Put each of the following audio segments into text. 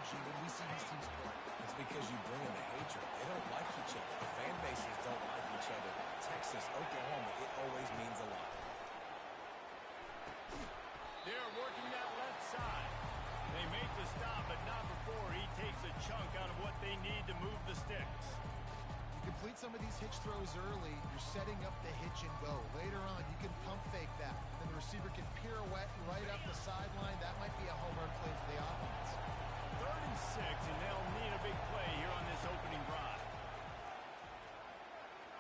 energy when we see these teams play. It's because you bring in the hatred. They don't like each other. The fan bases don't like each other. Texas, Oklahoma, it always means a lot. They're working that left side. They make the stop, but not before he takes a chunk out of what they need to move the sticks. You complete some of these hitch throws early, you're setting up the hitch and go. Later on, you can pump fake that. Then the receiver can pirouette right up the sideline. That might be a home run play for the offense. 3rd and 6, and they'll need a big play here on this opening drive.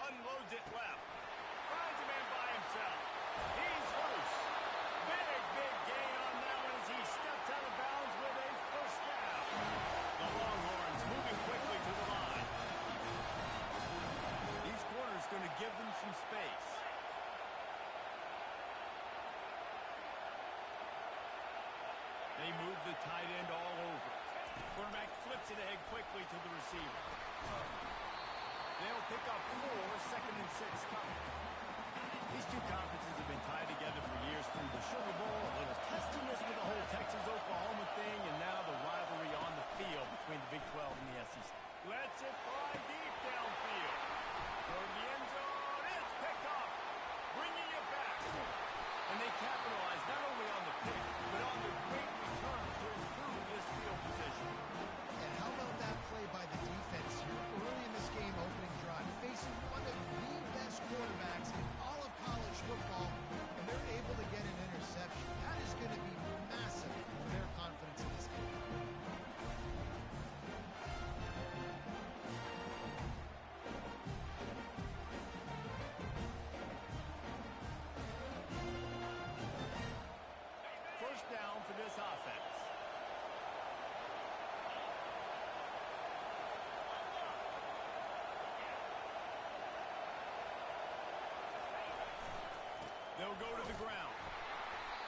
Unloads it left. Finds a man by himself. He's loose. Big gain on that one as he steps out of bounds with a first down. The Longhorns moving quickly to the line. These corners going to give them some space. They move the tight end all over. Quarterback flips it ahead quickly to the receiver. They'll pick up 4, 2nd and 6 coming. These two conferences have been tied together for years through the Sugar Bowl, a little testiness with the whole Texas-Oklahoma thing, and now the rivalry on the field between the Big 12 and the SEC. Lets it fly deep downfield. Toward the end zone, it's picked off, bringing it back. And they capitalize not only on the pick, but on the great return to improve this field position. And how about that play by the defense here early in this game opening drive, facing one of the best quarterbacks in all of college football, and they're able to get an interception. That is going to be massive for their confidence in this game. First down for this offense. They'll go to the ground.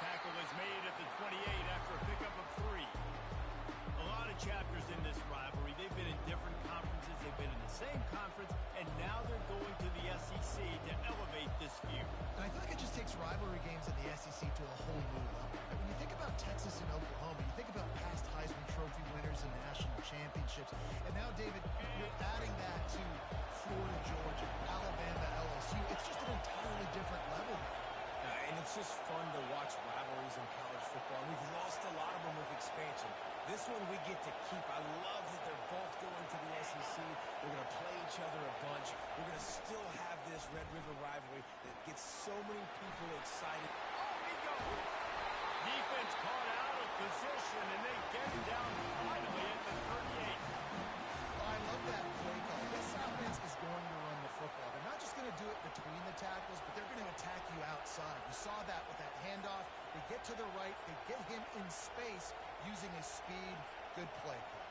Tackle is made at the 28 after a pickup of 3. A lot of chapters in this rivalry. They've been in different conferences. They've been in the same conference, and now they're going to the SEC to elevate this feud. And I feel like it just takes rivalry games in the SEC to a whole new level. And when you think about Texas and Oklahoma, you think about past Heisman Trophy winners and national championships. And now, David, you're adding that to Florida, Georgia, Alabama, LSU. It's just an entirely different level. And it's just fun to watch rivalries in college football. We've lost a lot of them with expansion. This one we get to keep. I love that they're both going to the SEC. We're going to play each other a bunch. We're going to still have this Red River rivalry that gets so many people excited. Oh, he goes. Defense caught out of position, and they get it down finally at the 38. I love that play call. This offense is going to run the football. They're not just going to do it between the tackles, but they're going to attack you outside. You saw that with that handoff. They get to the right. They get him in space using his speed. Good play call.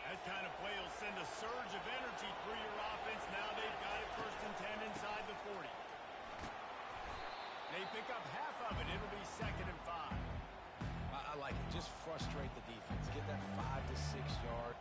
That kind of play will send a surge of energy through your offense. Now they've got it 1st and 10 inside the 40. They pick up half of it. It'll be 2nd and 5. I like it. Just frustrate the defense. Get that 5 to 6 yard.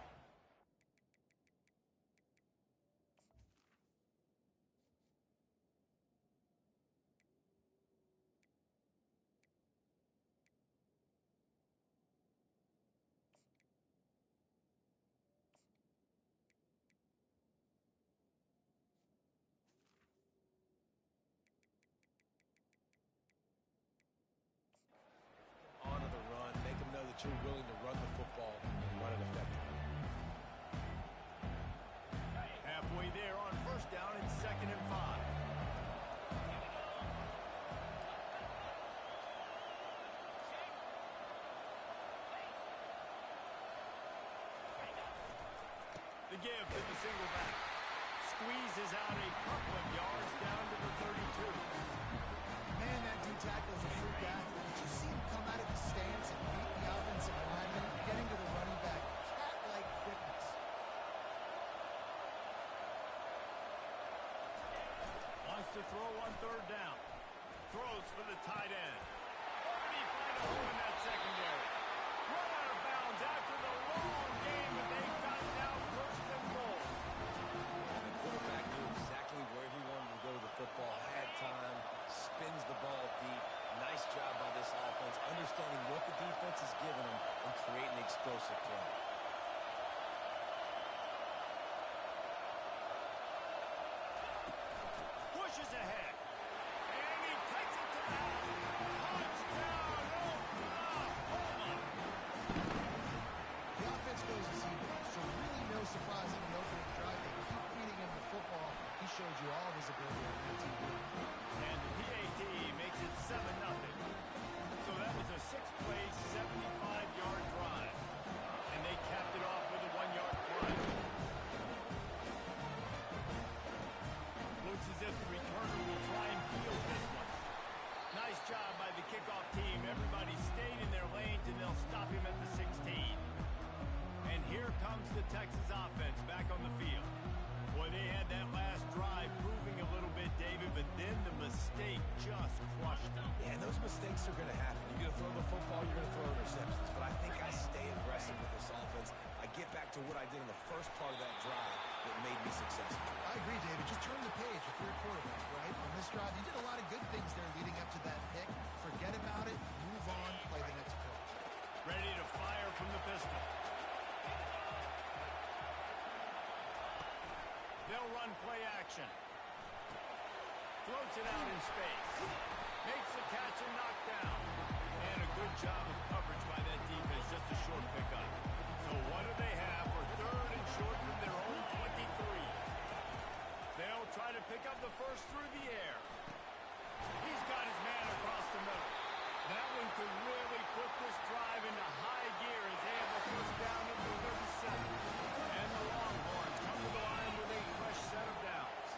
Onto the run. Make them know that you're willing to run the football and run it effectively. Halfway there on 1st down and 2nd and 5. The give to the single back. Squeezes out a couple of yards down to the 32. Man, that dude tackles a freak athlete. Did you see him come out of the stance and beat the offensive lineman, getting to the running back? Cat-like quickness. Wants to throw on 3rd down. Throws for the tight end. Already find a hole in that secondary. Run out of bounds after the long game, and they've got now 1st and goal. And the quarterback knew exactly where he wanted to go with the football, had time, spins the ball deep. pushes ahead. And he takes it to the house. Touchdown, Oklahoma! The offense goes as he goes, so really no surprise in the opening drive. They keep feeding him the football. He showed you all of his ability on the TV. And the PAT makes it 7-0. So that was a 6-play, 75-yard drive. And they capped it off with a 1-yard run. Looks as if the returner will try and field this one. Nice job by the kickoff team. Everybody stayed in their lanes, and they'll stop him at the 16. And here comes the Texas offense back on the field. Boy, they had that last drive proving a little bit, David, but then the mistake just crushed them. Yeah, and those mistakes are going to happen. You're going to throw the football, you're going to throw interceptions. But I think I stay aggressive with this offense. I get back to what I did in the first part of that drive that made me successful. I agree, David. Just turn the page if you're a quarterback, right? On this drive, you did a lot of good things there leading up to that pick. Forget about it, move on, play the next play. Ready to fire from the pistol. They'll run play action. Floats it out in space. Makes the catch and knockdown. And a good job of coverage by that defense. Just a short pickup. So what do they have for 3rd and short from their own 23? They'll try to pick up the first through the air. He's got his man across the middle. That one could really put this drive into high gear as they have the first down at the 37. And the Longhorns come to the line with a fresh set of downs.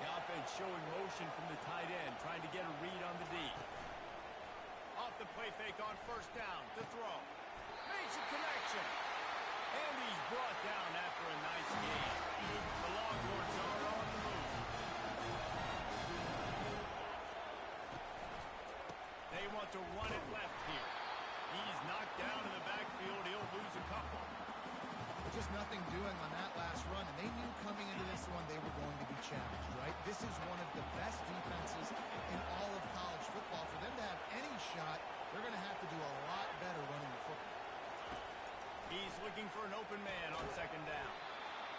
The offense showing motion from the tight end, trying to get a read on the D. Off the play fake on first down to throw. Makes a connection. And he's brought down after a nice gain. The Longhorns are on the move. They want to run it left here. He's knocked down in the backfield. He'll lose a couple. Just nothing doing on that last run, and they knew coming into this one they were going to be challenged, right? This is one of the best defenses in all of college football. For them to have any shot, they're going to have to do a lot better running the football. He's looking for an open man on second down.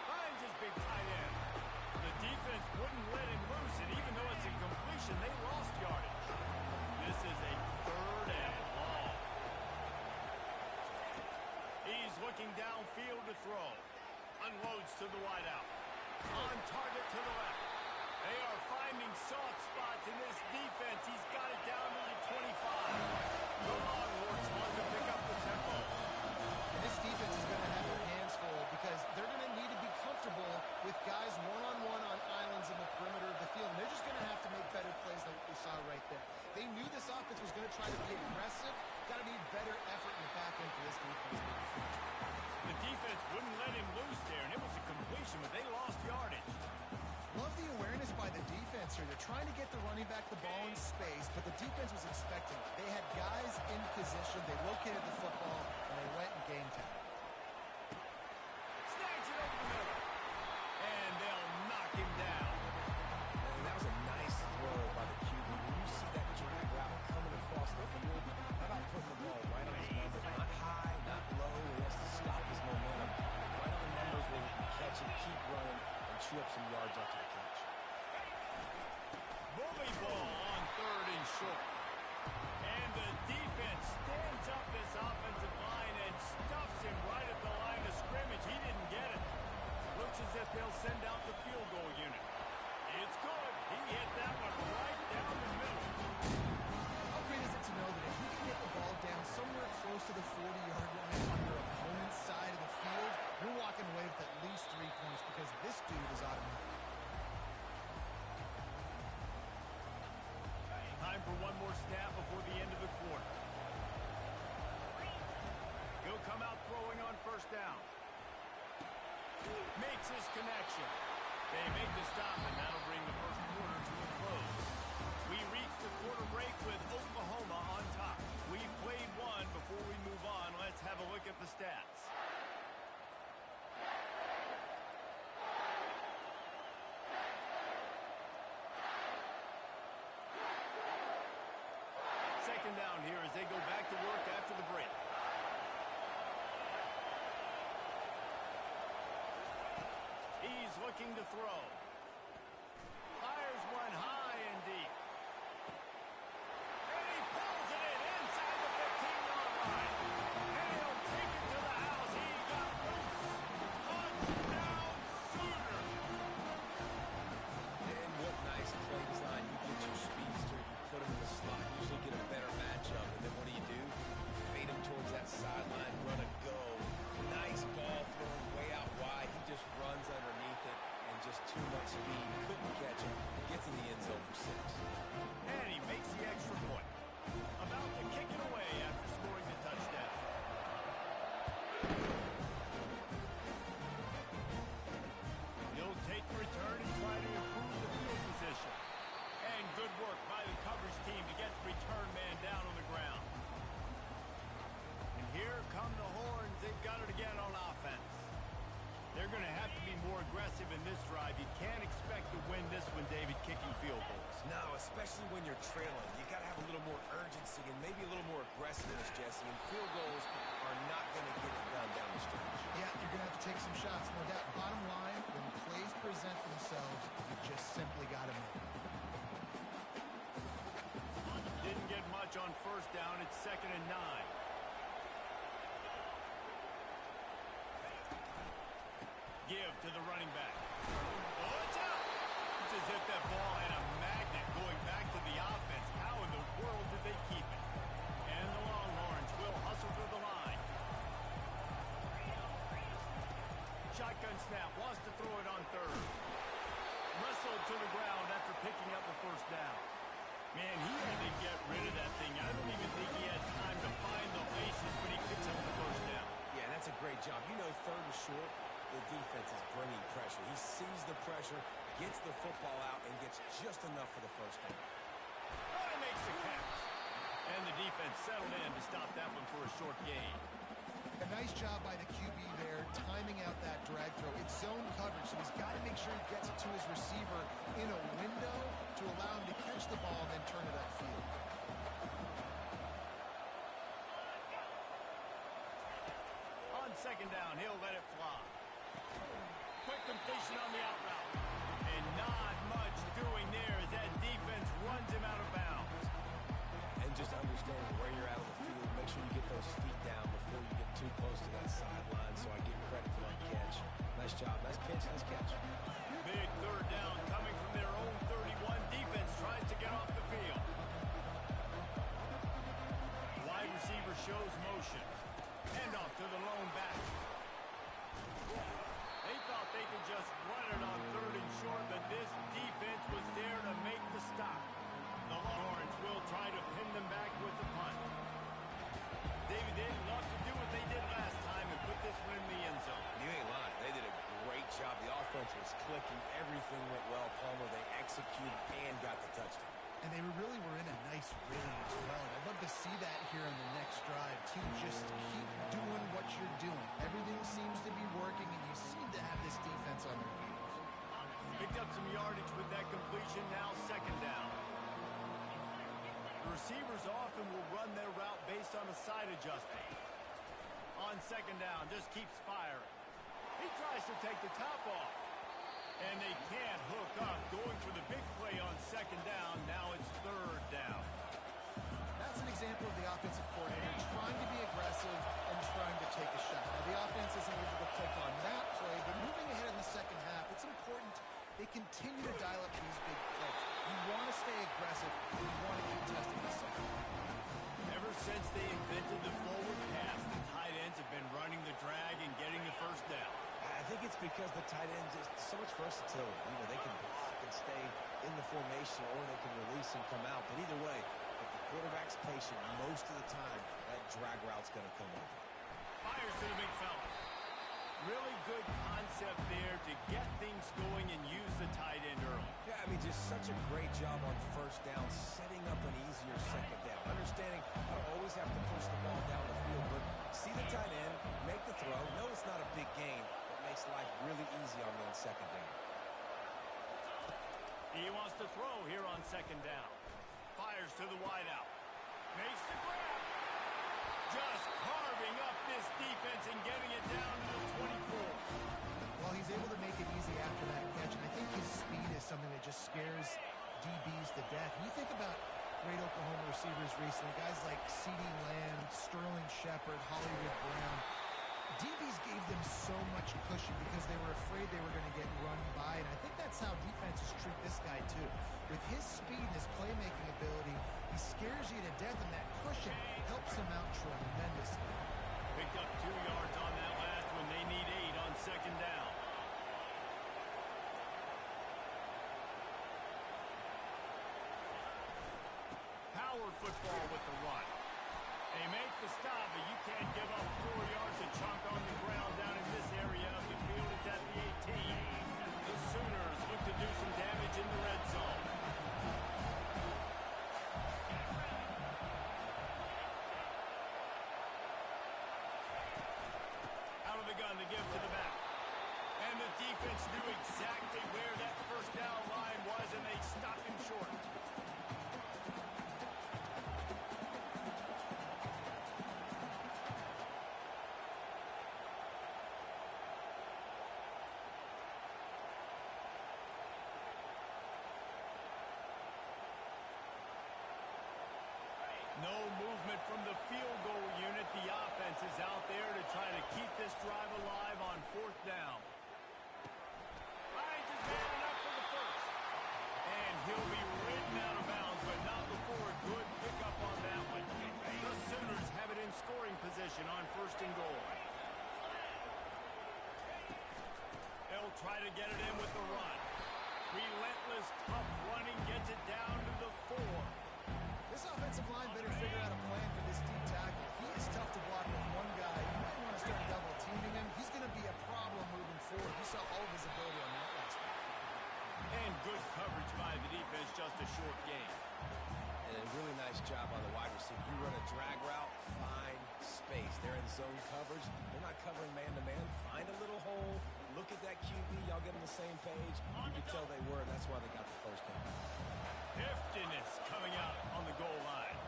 Finds his big tight end. The defense wouldn't let him loose, and even though it's a completion, they lost yardage. This is a 3rd and long. He's looking downfield to throw. Unloads to the wideout. On target to the left. They are finding soft spots in this defense. He's got it down to the 25. The Longhorns want to pick up the tempo. And this defense is going to have their hands full because they're going to need to be comfortable with guys one-on-one on islands in the perimeter of the field. And they're just going to have to make better plays than what we saw right there. They knew this offense was going to try to be aggressive. Got to need better effort in the back end for this defense. The defense wouldn't let him loose there, and it was a completion, but they lost yardage. Love the awareness by the defense here. They're trying to get the running back the ball in space, but the defense was expecting it. They had guys in position. They located the football, and they went and game time. Snags it over the middle. And they'll knock him down. And that was a nice throw by the QB. When you see that drag route coming across the field, how about putting the ball right on his numbers? Not high, not low. He has to stop his momentum. Right on the numbers where he can catch it, keep running, and chew up some yards after the catch. Bully ball on 3rd and short. And the defense stands up this offensive line and stuffs him right at the line of scrimmage. He didn't get it. Looks as if they'll send out the field goal unit. It's good. He hit that one right down the middle. How great is it to know that if you can get the ball down somewhere close to the 40-yard line on your opponent's side of the field, you're walking away with at least 3 points because this dude is automatic. Time for one more snap before the end of the quarter. He'll come out throwing on first down. Makes his connection. They make the stop, and that'll bring the first quarter to a close. We reach the quarter break with Oklahoma on top. We've played one. Before we move on, let's have a look at the stats. Second down here as they go back to work after the break. He's looking to throw. Fires one high. speed, couldn't catch him, gets in the end zone for 6. And he makes the extra point. About to kick it away after scoring the touchdown. He'll take the return and try to improve the field position. And good work by the coverage team to get the return man down on the ground. And here come the horns. They've got it again on offense. They're going to have to be more aggressive in this drive. You can't expect to win this one, David, kicking field goals. No, especially when you're trailing. You got to have a little more urgency and maybe a little more aggressiveness, Jesse. And field goals are not going to get it done down the stretch. Yeah, you're going to have to take some shots, no doubt. Bottom line, when plays present themselves, you just simply got to make them. Didn't get much on first down. It's 2nd and 9. Give to the running back. Oh, it's out! It's as if that ball had a magnet going back to the offense. How in the world did they keep it? And the Longhorns will hustle to the line. Shotgun snap. Wants to throw it on 3rd. Wrestled to the ground after picking up the first down. Man, he had to get rid of that thing. I don't even think he had time to find the laces when he picks up the first down. Yeah, that's a great job. You know, 3rd and short, the defense is bringing pressure. He sees the pressure, gets the football out, and gets just enough for the first down. Oh, he makes the catch. And the defense settled in to stop that one for a short gain. A nice job by the QB there, timing out that drag throw. It's zone coverage, so he's got to make sure he gets it to his receiver in a window to allow him to catch the ball and then turn it upfield. On 2nd down, he'll let it fly. Quick completion on the out route. And not much doing there as that defense runs him out of bounds. And just understanding where you're at on the field, make sure you get those feet down before you get too close to that sideline, so I get credit for that catch. Nice job. Nice pitch. Nice catch. Big 3rd down coming from their own 31. Defense tries to get off the field. Wide receiver shows motion. Hand off to the lone back. They thought they could just run it on 3rd and short, but this defense was there to make the stop. The Longhorns will try to pin them back with the punt. David, they'd love to do what they did last time and put this one in the end zone. You ain't lying. They did a great job. The offense was clicking. Everything went well. Palmer, they executed and got the touchdown. And they really were in a nice rhythm as well. And I'd love to see that here in the next drive. Team, just keep doing what you're doing. Everything seems to be working, and you seem to have this defense on their heels. Picked up some yardage with that completion. Now 2nd down. The receivers often will run their route based on a side adjustment. On 2nd down, just keeps firing. He tries to take the top off. And they can't hook up. Going for the big play on 2nd down. Now it's 3rd down. That's an example of the offensive coordinator trying to be aggressive and trying to take a shot. Now, the offense isn't able to click on that play, but moving ahead in the 2nd half, it's important they continue to dial up these big plays. You want to stay aggressive, and you want to keep testing the 2nd half. Ever since they invented the forward pass, the tight ends have been running the drag and getting the first down. I think it's because the tight ends is so much versatility. You know, they can block and stay in the formation, or they can release and come out. But either way, if the quarterback's patient, most of the time, that drag route's going to come over. Fires to the big fella. Really good concept there to get things going and use the tight end early. Yeah, I mean, just such a great job on first down, setting up an easier 2nd down. Understanding I don't always have to push the ball down the field, but see the tight end, make the throw. No, it's not a big gain. Makes life really easy on me on 2nd down. He wants to throw here on 2nd down. Fires to the wideout. Makes the grab. Just carving up this defense and getting it down to the 24. Well, he's able to make it easy after that catch, and I think his speed is something that just scares DBs to death. When you think about great Oklahoma receivers recently, guys like CeeDee Lamb, Sterling Shepard, Hollywood Brown, DBs gave them so much cushion because they were afraid they were going to get run by, and I think that's how defenses treat this guy too. With his speed and his playmaking ability, he scares you to death, and that cushion helps him out tremendously. Picked up 2 yards on that last one. They need 8 on 2nd down. football with the run. They make the stop, but you can't give up 4 yards of chunk on the ground down in this area of the field. It's at the 18. The Sooners look to do some damage in the red zone. Out of the gun to give to the back. And the defense knew exactly where that first down line was, and they stopped him short. No movement from the field goal unit. The offense is out there to try to keep this drive alive on 4th down. Hines is man enough for the first. And he'll be ridden out of bounds, but not before a good pickup on that one. The Sooners have it in scoring position on 1st and goal. They'll try to get it in with the run. Relentless, tough running gets it down to the 4. This offensive line better figure out a plan for this deep tackle. He is tough to block with one guy. You might want to start double teaming him. He's going to be a problem moving forward. You saw all of his ability on that last one. And good coverage by the defense, just a short gain. And a really nice job on the wide receiver. You run a drag route, find space. They're in zone coverage. They're not covering man-to-man. Find a little hole. Look at that QB. Y'all get on the same page. You can tell they were, and that's why they got the first down. Heftiness coming out on the goal line.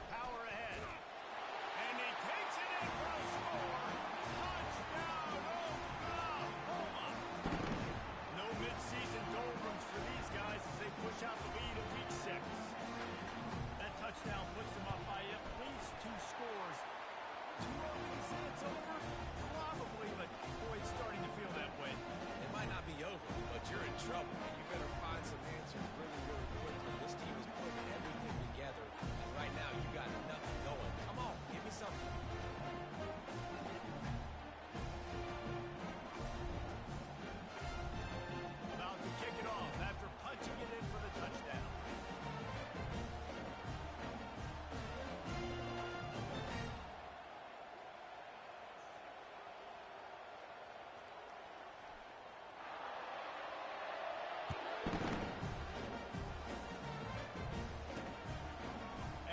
Power ahead. And he takes it in for a score. Touchdown, Oklahoma. No midseason doldrums for these guys as they push out the lead in week 6. That touchdown puts them up by at least 2 scores. Too early to say it's over? Probably, but boy, it's starting to feel that way. It might not be over, but you're in trouble. You better find some answers really, really quickly. This team is putting everything together, and right now you got nothing going. Come on, give me something. About to kick it off after punching it in for the touchdown.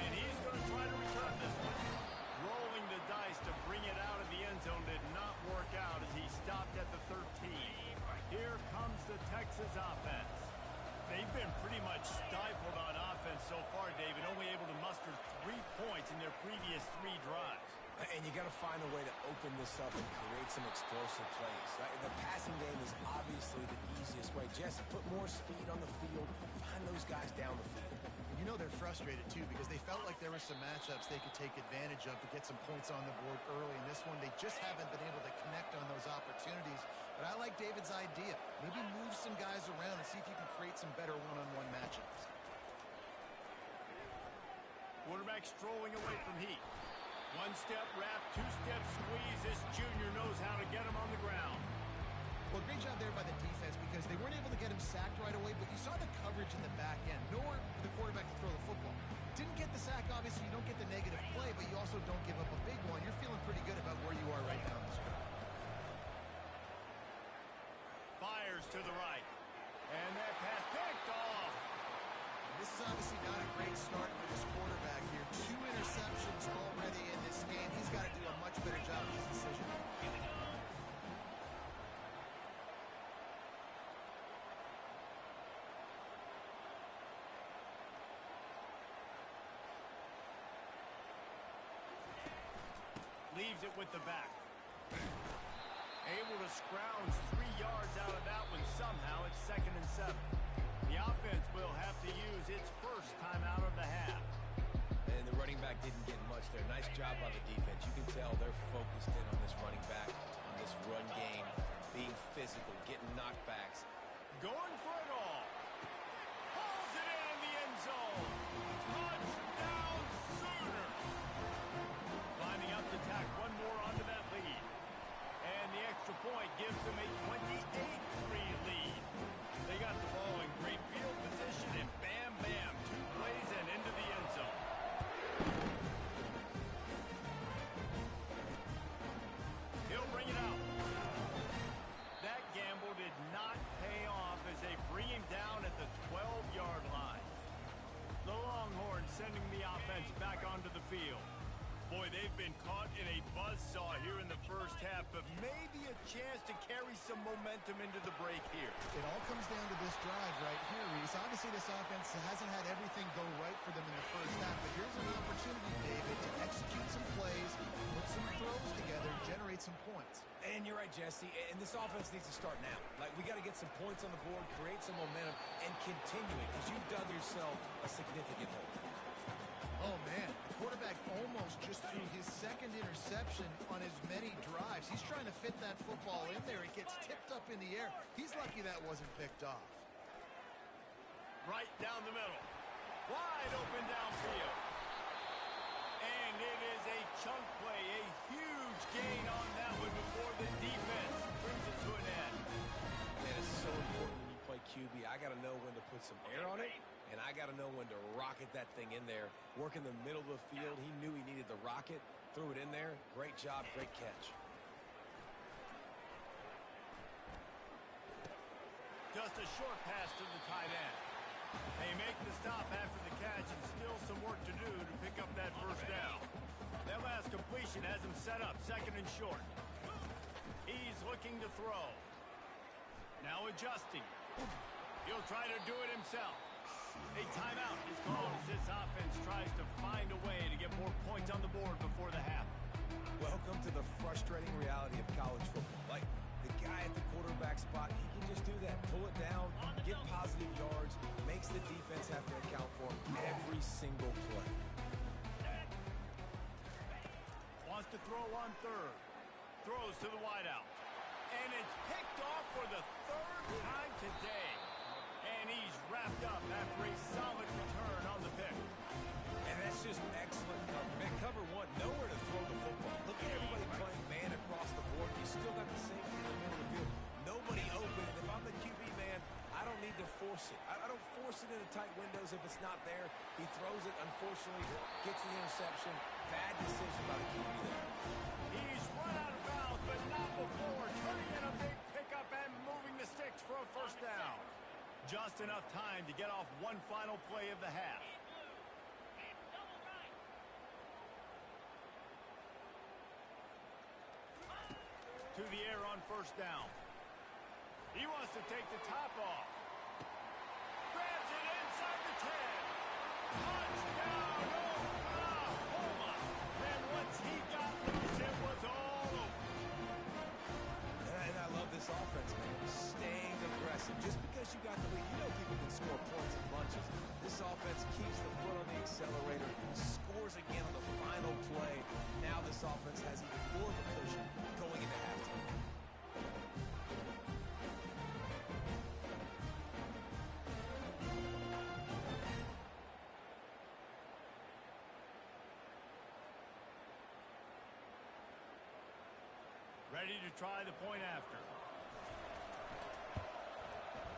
And he's going to try to return this one. Rolling the dice to bring it out of the end zone did not work out as he stopped at the 13. Here comes the Texas offense. They've been pretty much stifled on offense so far, David, only able to muster 3 points in their previous 3 drives. And you got to find a way to open this up and create some explosive plays. Right? The passing game is obviously the easiest way. Jesse, put more speed on the field. Find those guys down the field. You know they're frustrated, too, because they felt like there were some matchups they could take advantage of to get some points on the board early. In this one, they just haven't been able to connect on those opportunities. But I like David's idea. Maybe move some guys around and see if you can create some better one-on-one matchups. Quarterback strolling away from Heat. 1-step wrap, 2-step squeeze. This junior knows how to get him on the ground. Well, great job there by the defense because they weren't able to get him sacked right away, but you saw the coverage in the back end. Nowhere for the quarterback to throw the football. Didn't get the sack, obviously. You don't get the negative play, but you also don't give up a big one. You're feeling pretty good about where you are right now in this drive. Fires to the right. And that pass picked off. This is obviously not a great start for this quarterback here. 2 interceptions already in this game. He's got to do a much better job with his decision. Leaves it with the back. Able to scrounge 3 yards out of that one somehow. It's 2nd and 7. The offense will have to use its first time out of the half. And the running back didn't get much there. Nice job by the defense. You can tell they're focused in on this running back, on this run game, being physical, getting knockbacks. Going for it all. Hauls it in the end zone. Touchdown, Sooner. Climbing up to tack one more onto that lead. And the extra point gives them a 28-3 lead. They got the ball in great field position, and bam, bam, 2 half, but maybe a chance to carry some momentum into the break here. It all comes down to this drive right here, Reese. Obviously, this offense hasn't had everything go right for them in the first half, but here's an opportunity, David, to execute some plays, put some throws together, generate some points. And you're right, Jesse, and this offense needs to start now. Like, we got to get some points on the board, create some momentum, and continue it, because you've dug yourself a significant hole. Oh, man, the quarterback almost just threw his second interception on as many drives. He's trying to fit that football in there. It gets tipped up in the air. He's lucky that wasn't picked off. Right down the middle. Wide open downfield. And it is a chunk play, a huge gain on that one before the defense brings it to an end. Man, it's so important when you play QB. I got to know when to put some air on it, and I got to know when to rocket that thing in there. Work in the middle of the field. He knew he needed the rocket, threw it in there. Great job, great catch. Just a short pass to the tight end. They make the stop after the catch and still some work to do to pick up that first down. That last completion has him set up second and short. He's looking to throw. Now adjusting. He'll try to do it himself. A timeout is called as this offense tries to find a way to get more points on the board before the half. Welcome to the frustrating reality of college football. Like, the guy at the quarterback spot, he can just do that. Pull it down, get positive yards, makes the defense have to account for him every single play. Wants to throw on third. Throws to the wideout. And it's picked off for the third time today. And he's wrapped up after a solid return on the pick. And that's just excellent cover. Man, cover one, nowhere to throw the football. Look at everybody playing man across the board. You still got the same in the middle of the field. Nobody open. And if I'm the QB, man, I don't need to force it. I don't force it into tight windows if it's not there. He throws it, unfortunately, gets the interception. Bad decision by the QB there. He's run out of bounds, but not before. Turning in a big pickup and moving the sticks for a first down. Just enough time to get off one final play of the half. To the air on first down. He wants to take the top off. Grabs it inside the 10. Touchdown, Oklahoma. And once he got loose, it was all over. And I love this offense, man. Staying aggressive. Just because you got the lead, you know people can score points in bunches. This offense keeps the foot on the accelerator, scores again on the final play. Now this offense has even more of a push going into halftime. Ready to try the point after.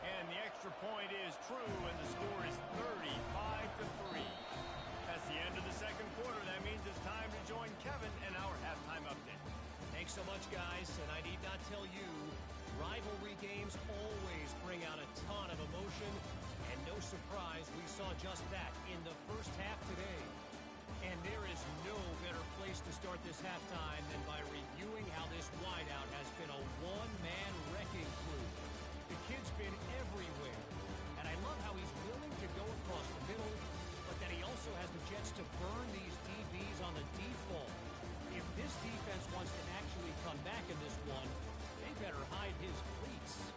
And the extra point is true, and the score is 35-3. That's the end of the second quarter. That means it's time to join Kevin in our halftime update. Thanks so much, guys, and I need not tell you, rivalry games always bring out a ton of emotion, and no surprise, we saw just that in the first half today. And there is no better place to start this halftime than by reviewing how this wideout has been a one-man wrecking crew. The kid's been everywhere, and I love how he's willing to go across the middle, but that he also has the jets to burn these DBs on the default. If this defense wants to actually come back in this one, they better hide his cleats.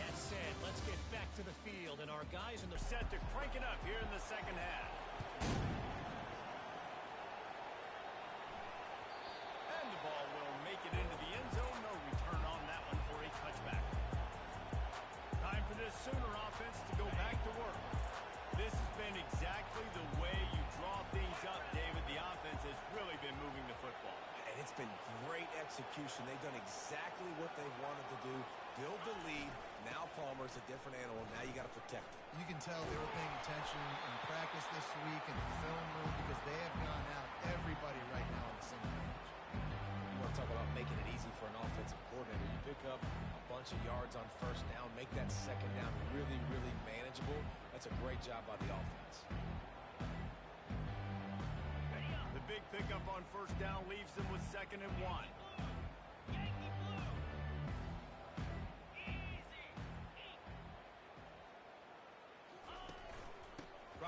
That said, let's get back to the field, and our guys in the Set to crank it up here in the second half. And the ball will make it into the end zone. No return on that one for a touchback. Time for this Sooner offense to go back to work. This has been exactly the way you draw things up, David. The offense has really been moving the football. And it's been great execution. They've done exactly what they wanted to do. Build the lead. Now Palmer's a different animal. Now you got to protect it. You can tell they were paying attention in practice this week in the film room because they have gone out everybody right now on the same page. You want to talk about making it easy for an offensive coordinator. You pick up a bunch of yards on first down, make that second down really, really manageable. That's a great job by the offense. The big pickup on first down leaves them with 2nd and 1.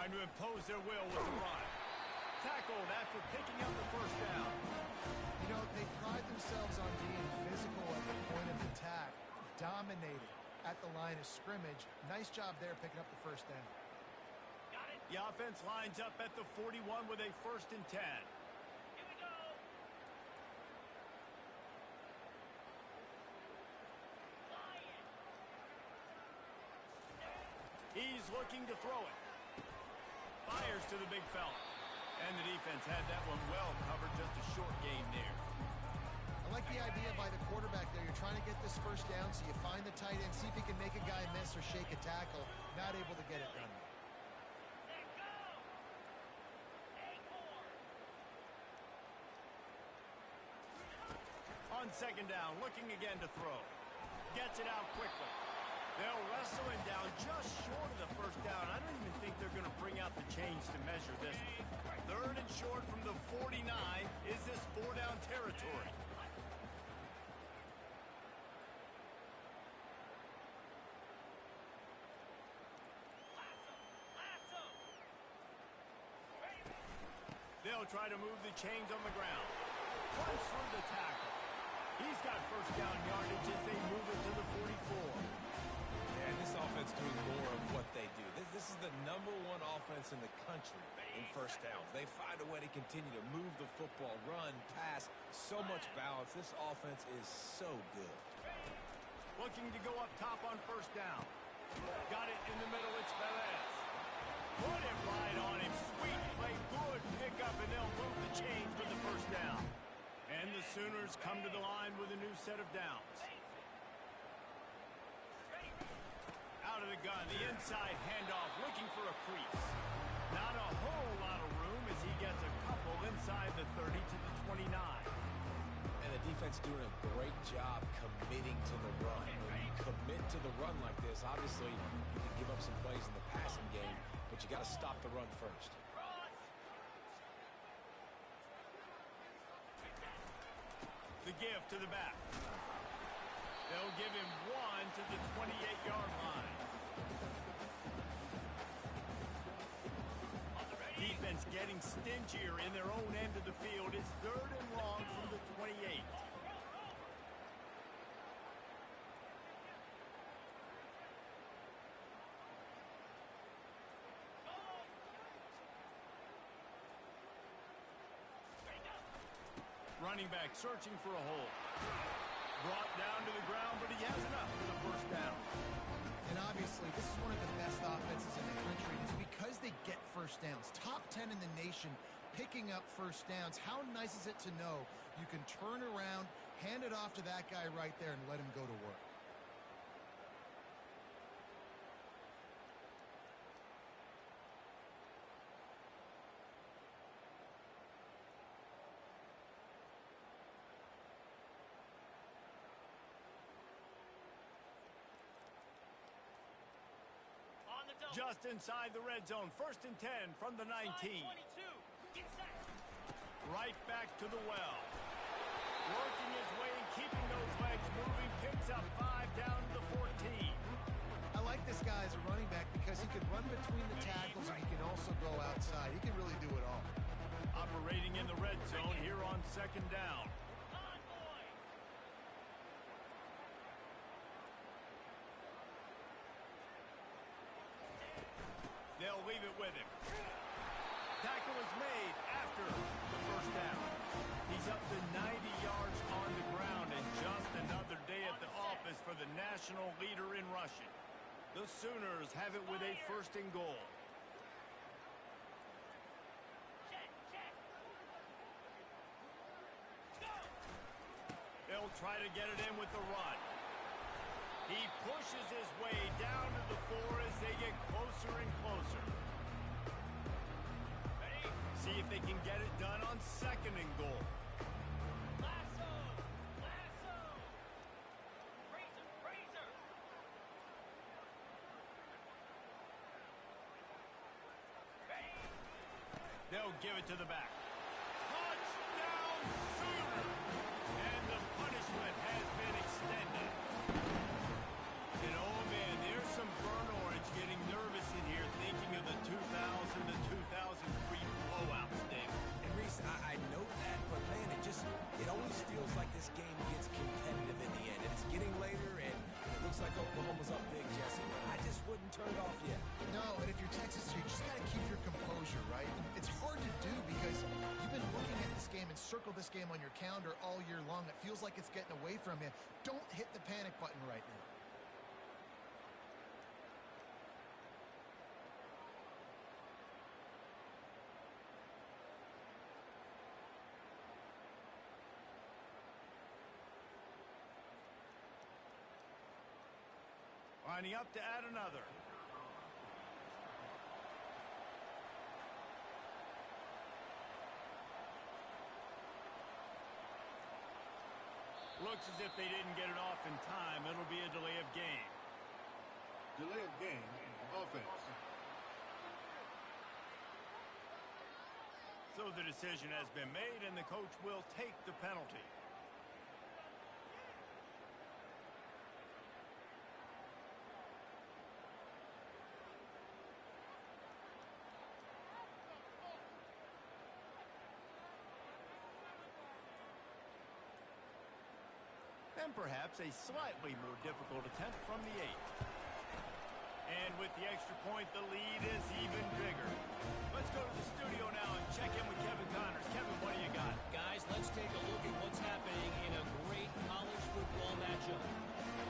Trying to impose their will with the run. Tackled after picking up the first down. You know, they pride themselves on being physical at the point of attack, dominating at the line of scrimmage. Nice job there picking up the first down. The offense lines up at the 41 with a 1st and 10. He's looking to throw it. Fires to the big fella. And the defense had that one well covered, just a short gain there. I like the idea by the quarterback there. You're trying to get this first down, so you find the tight end, see if he can make a guy miss or shake a tackle. Not able to get it done. On 2nd down, looking again to throw. Gets it out quickly. They'll wrestle him down just short of the first down. I don't even think they're going to bring out the chains to measure this. 3rd and short from the 49. Is this 4-down territory? They'll try to move the chains on the ground. Punch through the tackle. He's got first down yardage as they move it to the 44. And this offense doing more of what they do. This is the #1 offense in the country in first downs. They find a way to continue to move the football, run, pass, so much balance. This offense is so good. Looking to go up top on first down. Got it in the middle. It's Perez. Put it right on him. Sweet play. Good pickup, and they'll move the chains with the first down. And the Sooners come to the line with a new set of downs. Out of the gun, the inside handoff, looking for a crease. Not a whole lot of room as he gets a couple inside the 30 to the 29. And the defense doing a great job committing to the run. When you commit to the run like this, obviously you can give up some plays in the passing game, but you got to stop the run first. The give to the back. They'll give him 1 to the 28-yard line. Defense getting stingier in their own end of the field. It's 3rd and long from the 28. Running back searching for a hole. Brought down to the ground, but he has enough for the first down. And obviously, this is one of the best offenses in the country. And it's because they get first downs. Top 10 in the nation picking up first downs. How nice is it to know you can turn around, hand it off to that guy right there, and let him go to work? Just inside the red zone. 1st and 10 from the 19. Right back to the well. Working his way and keeping those legs moving. Picks up 5 down to the 14. I like this guy as a running back because he can run between the tackles and he can also go outside. He can really do it all. Operating in the red zone here on 2nd down. They'll leave it with him. Tackle is made after the first down. He's up to 90 yards on the ground, and just another day at the office for the national leader in rushing. The Sooners have it with a 1st and goal. They'll try to get it in with the run. He pushes his way down to the 4 as they get closer and closer. See if they can get it done on 2nd and goal. Lasso! Lasso! Razor! Razor! They'll give it to the back. Touchdown Sooner! And the punishment has been extended. And oh man, there's some burn orange getting nervous in here, thinking of the 2007 circle this game on your calendar all year long. It feels like it's getting away from you. Don't hit the panic button right now. Lining up to add another. Looks as if they didn't get it off in time. It'll be a delay of game. Delay of game, offense. So the decision has been made, and the coach will take the penalty. And perhaps a slightly more difficult attempt from the 8. And with the extra point, the lead is even bigger. Let's go to the studio now and check in with Kevin Connors. Kevin, what do you got? Guys, let's take a look at what's happening in a great college football matchup.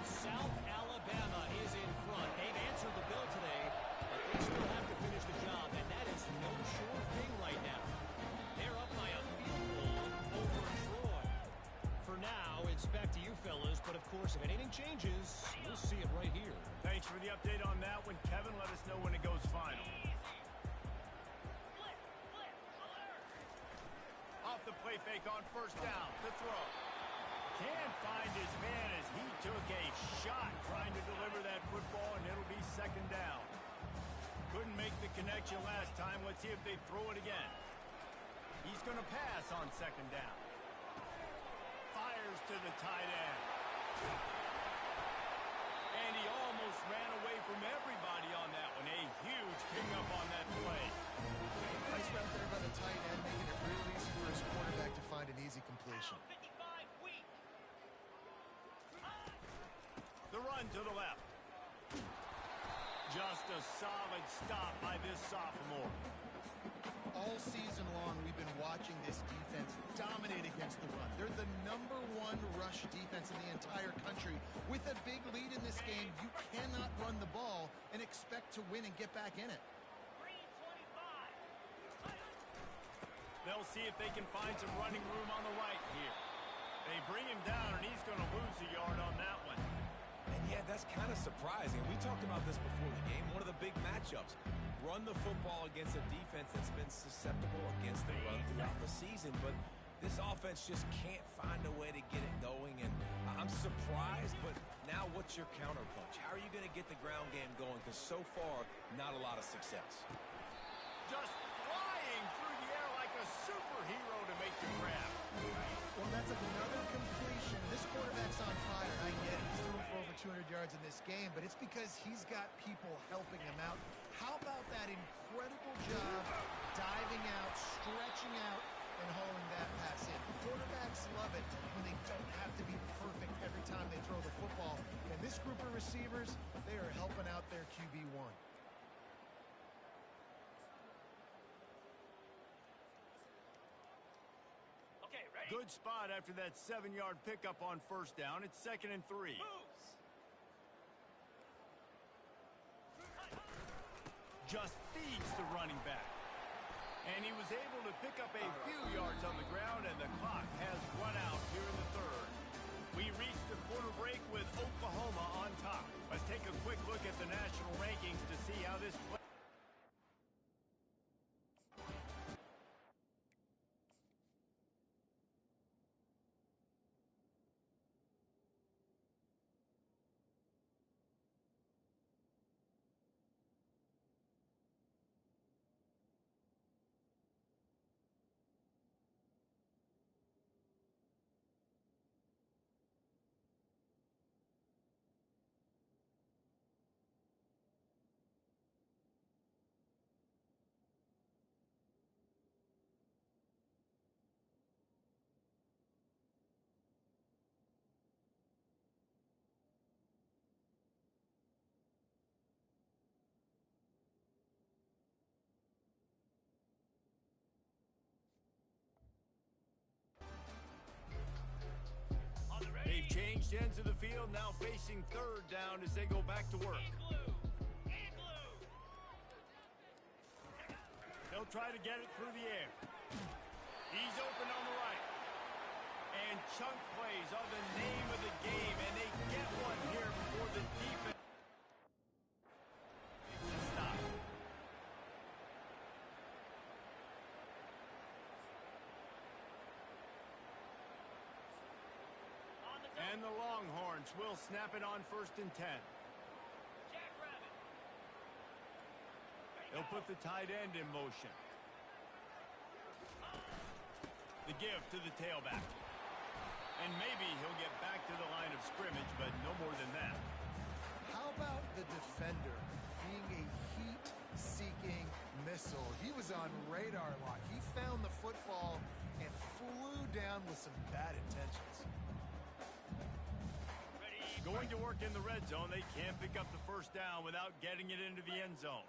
South Alabama is in front. They've answered the bell today, but they still have to finish the job, and that is no sure thing right now. They're up by a field goal over Troy. For now, it's back to you fellas, but of course, if anything changes, we'll see it right here. Thanks for the update on that one, Kevin. Let us know when it goes final. Off the play fake on first down. The throw. Can't find his man as he took a shot trying to deliver that football, and it'll be second down. Couldn't make the connection last time. Let's see if they throw it again. He's going to pass on second down. Fires to the tight end. And he almost ran away from everybody on that one. A huge pickup on that play. Nice route there by the tight end, making it real easy for his quarterback to find an easy completion. The run to the left. Just a solid stop by this sophomore. All season long, we've been watching this defense dominate against the run. They're the #1 rush defense in the entire country. With a big lead in this game, you cannot run the ball and expect to win and get back in it. They'll see if they can find some running room on the right here. They bring him down, and he's going to lose a yard on that one. And yeah, that's kind of surprising. We talked about this before the game. One of the big matchups. Run the football against a defense that's been susceptible against the run throughout the season. But this offense just can't find a way to get it going. And I'm surprised, but now what's your counterpunch? How are you going to get the ground game going? Because so far, not a lot of success. Just flying through the air like a superhero to make the grab. Well, that's another completion. This quarterback's on fire. I get it. He's throwing for over 200 yards in this game, but it's because he's got people helping him out. How about that incredible job diving out, stretching out, and hauling that pass in? Quarterbacks love it when they don't have to be perfect every time they throw the football. And this group of receivers, they are helping out their QB1. Good spot after that 7-yard pickup on first down. It's 2nd and 3. Just feeds the running back. And he was able to pick up a few yards on the ground, and the clock has run out here in the 3rd. We reached the quarter break with Oklahoma on top. Let's take a quick look at the national rankings to see how this plays. Changed ends of the field, now facing third down as they go back to work. They'll try to get it through the air. He's open on the right. And chunk plays are the name of the game, and they get one here before the defense. Stop. And the Longhorns will snap it on 1st and 10. They'll put the tight end in motion. The give to the tailback. And maybe he'll get back to the line of scrimmage, but no more than that. How about the defender being a heat-seeking missile? He was on radar lock. He found the football and flew down with some bad intentions. Going to work in the red zone, they can't pick up the first down without getting it into the end zone.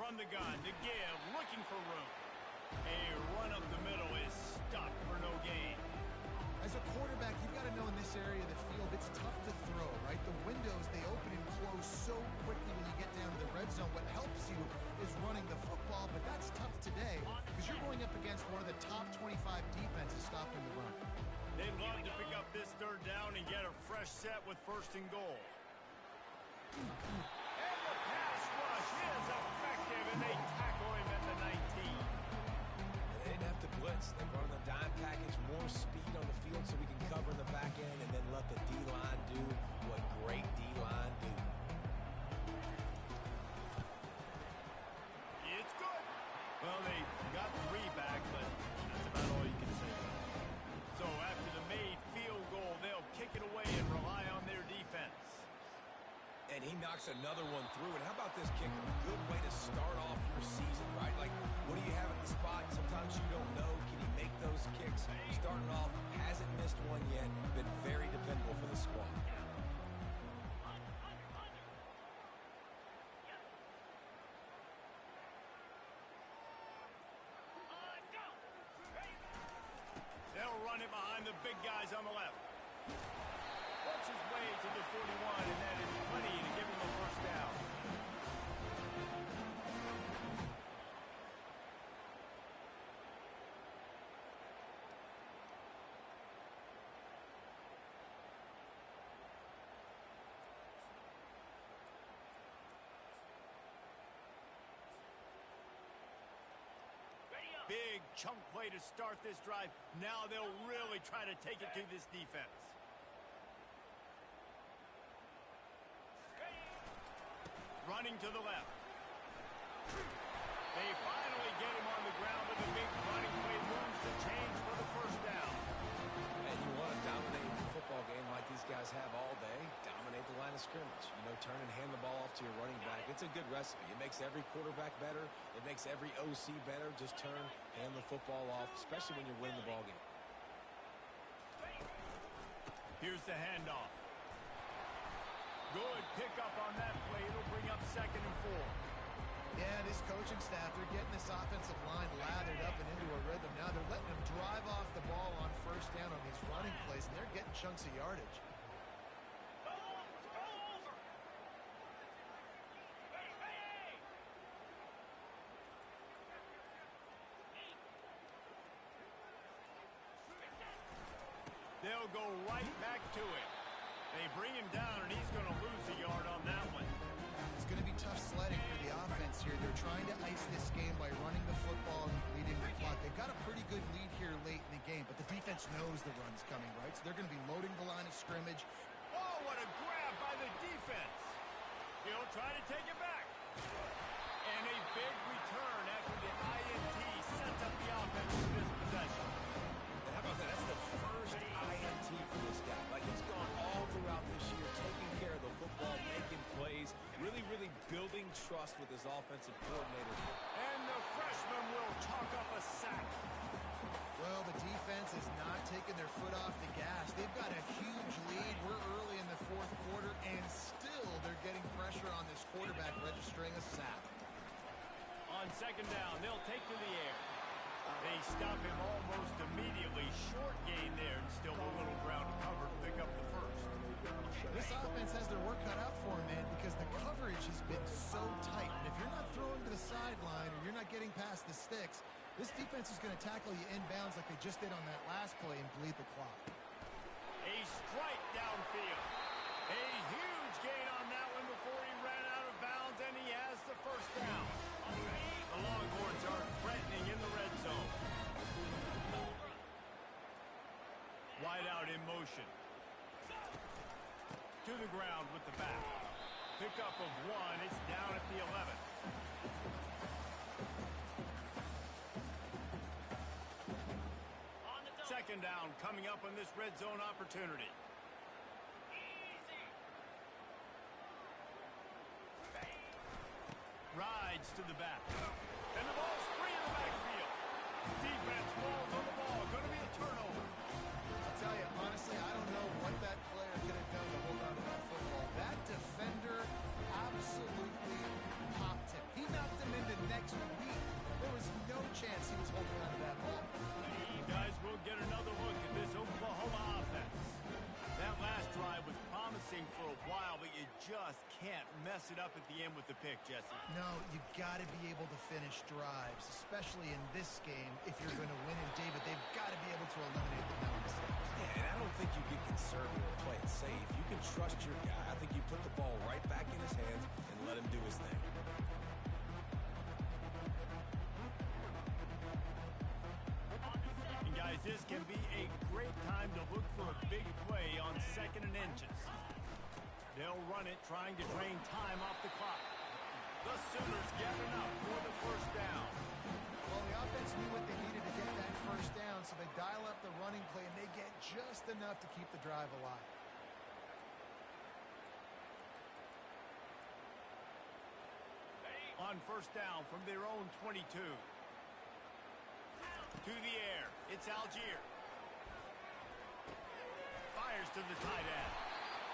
From the gun, to give, looking for room. A run up the middle is stopped for no gain. As a quarterback, you've got to know in this area of the field, it's tough to throw, right? The windows, they open and close so quickly when you get down to the red zone. What helps you is running the football, but that's tough today because you're going up against one of the top 25 defenses stopping the run. They'd love to pick up this third down and get a fresh set with 1st and goal. And the pass rush is effective, and they tackle him at the 19. They didn't have to blitz. They run the dime package, more speed on the field so we can cover in the back end and then let the D-line do what great D-line do. It's good. Well, they got 3 back, but that's about all you can say. So after the made field goal, they'll kick it away and rely on their defense. And he knocks another one through. And how about this kicker? Good way to start off your season, right? Like, what do you have at the spot? Sometimes you don't know. Can he make those kicks? Starting off, hasn't missed one yet. Been very dependable for the squad. They'll run it behind the big guys on the left. Works his way to the 41, and that is plenty to give him a first down. Big chunk play to start this drive. Now they'll really try to take it to this defense. Running to the left. They finally get him on the ground with a big running play. Moves the change for the first down. And you want to dominate the football game like these guys have all day. Dominate the line of scrimmage. You know, turn and hand the ball off to your running back. It's a good recipe. It makes every quarterback better. It makes every OC better. Just turn, hand the football off, especially when you're winning the ball game. Here's the handoff. Good pickup on that play. It'll bring up 2nd and 4. Yeah, this coaching staff, they're getting this offensive line lathered up and into a rhythm. Now they're letting them drive off the ball on first down on these running plays, and they're getting chunks of yardage. They'll go right back to it. They bring him down, and he's going to lose a yard on that one. It's going to be tough sledding for the offense here. They're trying to ice this game by running the football and leading the clock. They've got a pretty good lead here late in the game, but the defense knows the run's coming, right? So they're going to be loading the line of scrimmage. Oh, what a grab by the defense. He'll try to take it back. And a big return after the INT sets up the offense for this possession. And how about that? That's the first INT for this guy. Like, he's gone all throughout this year, taking care of the football, making plays, really building trust with his offensive coordinator. And the freshman will chalk up a sack. Well, the defense is not taking their foot off the gas. They've got a huge lead. We're early in the 4th quarter, and still they're getting pressure on this quarterback, registering a sack. On 2nd down, they'll take to the air. They stop him almost immediately. Short gain there and still a little ground to cover to pick up the first. This offense has their work cut out for them, man, because the coverage has been so tight. And if you're not throwing to the sideline or you're not getting past the sticks, this defense is going to tackle you inbounds like they just did on that last play and bleed the clock. A strike downfield. A huge gain on that one before he ran out of bounds, and he has the first down. The Longhorns are threatening in the red zone. Wide out in motion. To the ground with the back. Pickup of one. It's down at the 11. Second down coming up on this red zone opportunity. Rides to the back. And the ball's free in the backfield. Defense falls on the ball. Going to be a turnover. I'll tell you, honestly, I don't know what that player could have done to hold on to that football. That defender absolutely popped him. He knocked him into next week. There was no chance he was holding on to that ball. You guys will get another look at this Oklahoma offense. That last drive was promising for a while, but you just can't mess it up at the end with the pick, Jesse. No, you got to be able to finish drives, especially in this game. If you're going to win in David, they've got to be able to eliminate the amount of mistakes. Yeah, and I don't think you get conservative or play it safe. You can trust your guy. I think you put the ball right back in his hands and let him do his thing. And guys, this can be a great time to look for a big play on 2nd and inches. They'll run it, trying to drain time off the clock. The Sooners get enough for the first down. Well, the offense knew what they needed to get that first down, so they dial up the running play, and they get just enough to keep the drive alive. On first down from their own 22. To the air. It's Algier. Fires to the tight end.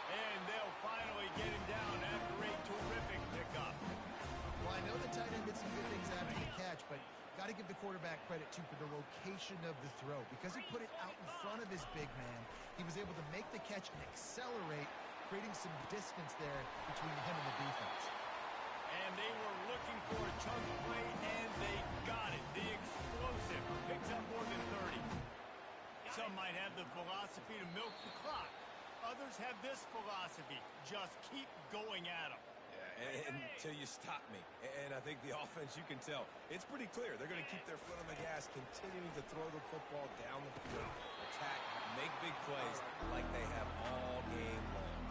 And they'll finally get him down after a terrific pickup. Well, I know the tight end did some good things after the catch, but got to give the quarterback credit, too, for the location of the throw. Because he put it out in front of his big man, he was able to make the catch and accelerate, creating some distance there between him and the defense. And they were looking for a chunk play, and they got it. The explosive picks up more than 30. Some might have the philosophy to milk the clock. Others have this philosophy. Just keep going at them. Yeah, until you stop me. And I think the offense, you can tell, it's pretty clear. They're going to keep their foot on the gas, continuing to throw the football down the field, attack, make big plays like they have all game long.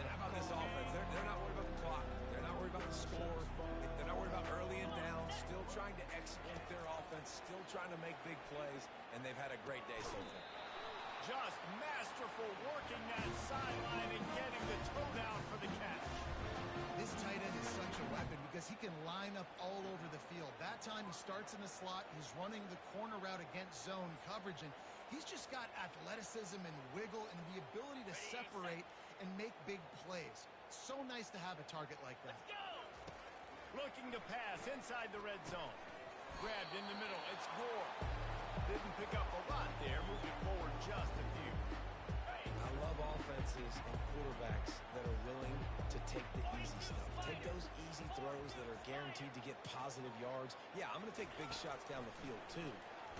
And how about this offense? They're not worried about the clock. They're not worried about the score. They're not worried about early and down. Still trying to execute their offense. Still trying to make big plays. And they've had a great day so far. Just masterful working that sideline and getting the toe down for the catch. This tight end is such a weapon because he can line up all over the field. That time he starts in the slot. He's running the corner route against zone coverage, and he's just got athleticism and wiggle and the ability to separate and make big plays. So nice to have a target like that. Looking to pass inside the red zone. Grabbed in the middle. It's Gore. Didn't pick up a lot there. Moving forward just a few. I love offenses and quarterbacks that are willing to take the easy stuff. Take those easy throws that are guaranteed to get positive yards. Yeah, I'm going to take big shots down the field too.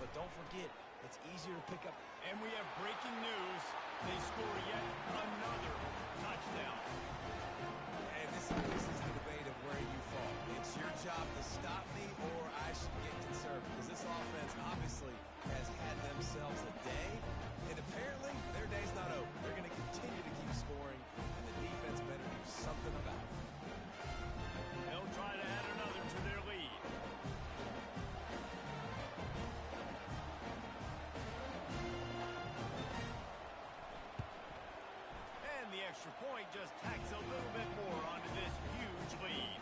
But don't forget, it's easier to pick up. And we have breaking news. They score yet another touchdown. And this is the debate of where you fall. It's your job to stop me or I should get conservative. Because this offense obviously has had themselves a day. And apparently their day's not over. They're going to continue to keep scoring. And the defense better do something about it. They'll try to add another to their lead. And the extra point just tacks a little bit more onto this huge lead.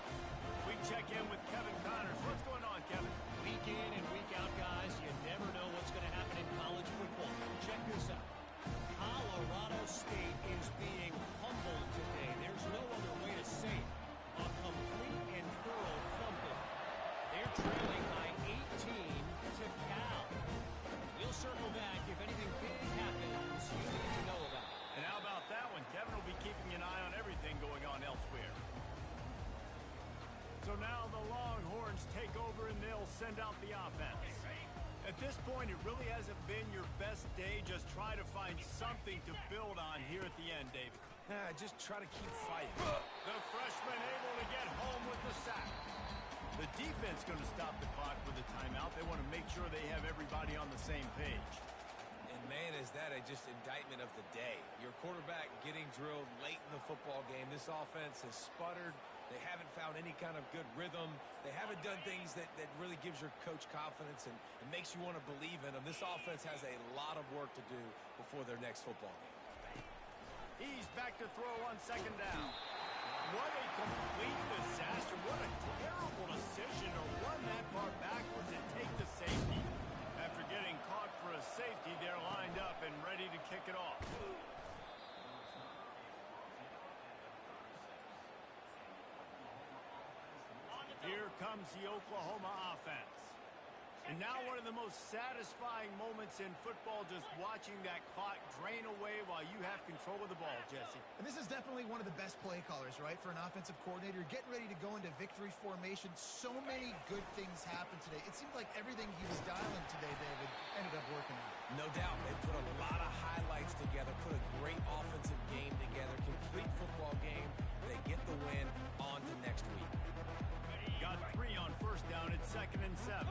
We check in with Kevin Connors. What's going on, Kevin? Week in and week out, guys, you never know what's going to happen in college football. Check this out. Colorado State is being humbled today. There's no other way to say it. A complete and thorough fumble. They're trailing by 18 to Cal. now the Longhorns take over and they'll send out the offense. At this point, it really hasn't been your best day. Just try to find something to build on here at the end, David. Just try to keep fighting. The freshman able to get home with the sack. The defense going to stop the clock with a timeout. They want to make sure they have everybody on the same page. And man, is that just indictment of the day. Your quarterback getting drilled late in the football game. This offense has sputtered. They haven't found any kind of good rhythm. They haven't done things that really gives your coach confidence and makes you want to believe in them. This offense has a lot of work to do before their next football game. He's back to throw on second down. What a complete disaster. What a terrible decision to run that far backwards and take the safety. After getting caught for a safety, they're lined up and ready to kick it off. Here comes the Oklahoma offense. And now one of the most satisfying moments in football, just watching that clock drain away while you have control of the ball, Jesse. And this is definitely one of the best play callers, right, for an offensive coordinator. Getting ready to go into victory formation. So many good things happened today. It seemed like everything he was dialing today, David, ended up working out. No doubt. They put a lot of highlights together, put a great offensive game together, complete football game. They get the win on to next week. Got 3 on first down at 2nd and 7.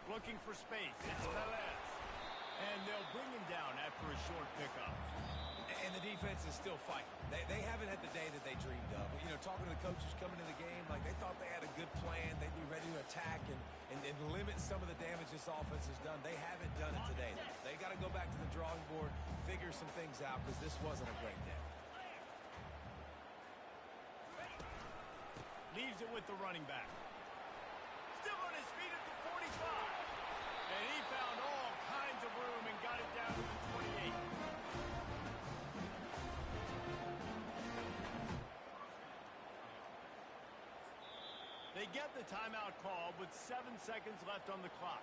Looking for space. It's Velez. And they'll bring him down after a short pickup. And the defense is still fighting. They haven't had the day that they dreamed of. You know, talking to the coaches coming into the game, like they thought they had a good plan. They'd be ready to attack and limit some of the damage this offense has done. They haven't done it today. They got to go back to the drawing board, figure some things out, because this wasn't a great day. Leaves it with the running back. Still on his feet at the 45. And he found all kinds of room and got it down to the 28. They get the timeout call with 7 seconds left on the clock.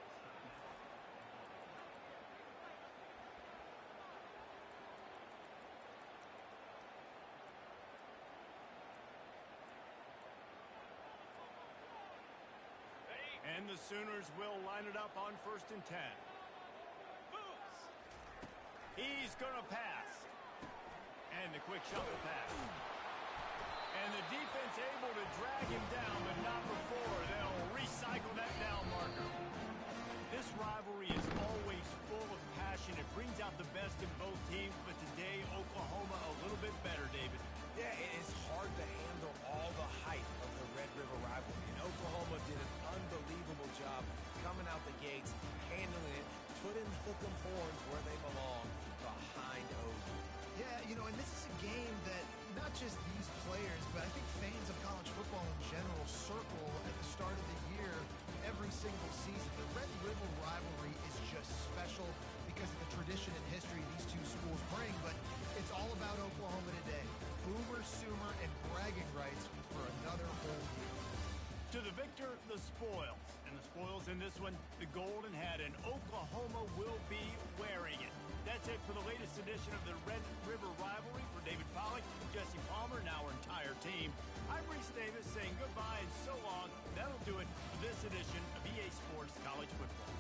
And the Sooners will line it up on 1st and 10. He's going to pass. And the quick shuffle pass. And the defense able to drag him down, but not before. They'll recycle that down marker. This rivalry is always full of passion. It brings out the best in both teams, but today Oklahoma a little bit better, David. Yeah, it's hard to handle all the hype of the Red River rivalry. And Oklahoma did an unbelievable job coming out the gates, handling it, putting hook 'em horns where they belong, behind OU. Yeah, you know, and this is a game that not just these players, but I think fans of college football in general circle at the start of the year every single season. The Red River rivalry is just special because of the tradition and history these two schools bring, but it's all about Oklahoma today. Boomer, Sooner, and bragging rights for another whole year. To the victor, the spoils. And the spoils in this one, the golden hat, and Oklahoma will be wearing it. That's it for the latest edition of the Red River rivalry. For David Pollack, Jesse Palmer, and our entire team, I'm Reese Davis saying goodbye and so long. That'll do it for this edition of EA Sports College Football.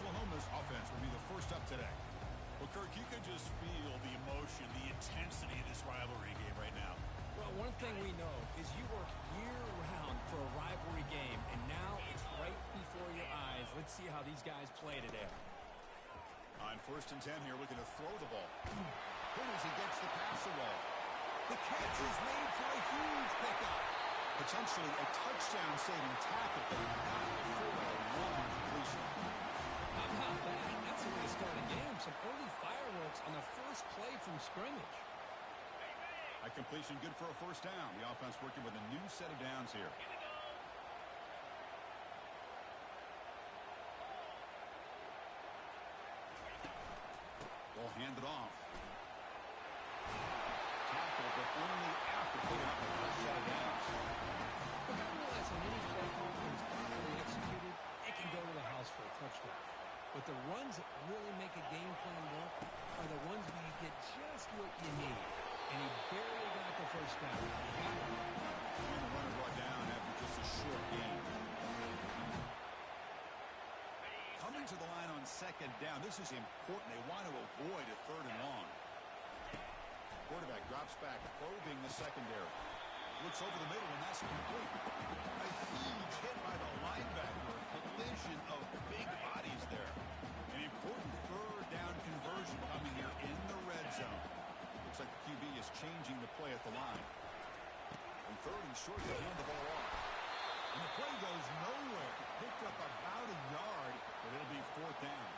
Oklahoma's offense will be the first up today. Well, Kirk, you can just feel the emotion, the intensity of this rivalry game right now. Well, one thing we know is you work year-round for a rivalry game, and now it's right before your eyes. Let's see how these guys play today. On 1st and 10 here, looking to throw the ball. As he gets the pass away. The catch is made for a huge pickup. Potentially a touchdown-saving tackle, but not before a long completion. How about that? That's the way to start a game. Some early fireworks on the first play from scrimmage. A completion good for a first down. The offense working with a new set of downs here. Ball handed off. Tackle, but only after picking up the first set of downs. Look, I realize when any play call is properly executed, it can go to the house for a touchdown. But the runs that really make a game plan work are the ones where you get just what you need. And he barely got the first down. He got it. And the runner brought down after just a short gain. Coming to the line on 2nd down. This is important. They want to avoid a 3rd and long. Quarterback drops back, probing the secondary. Looks over the middle, and that's complete. A huge hit by the linebacker. A collision of big bodies there. An important 3rd down conversion coming here in the red zone. Looks like the QB is changing the play at the line. And 3rd and short, they hand the ball off. And the play goes nowhere. Picked up about a yard, but it'll be 4th down.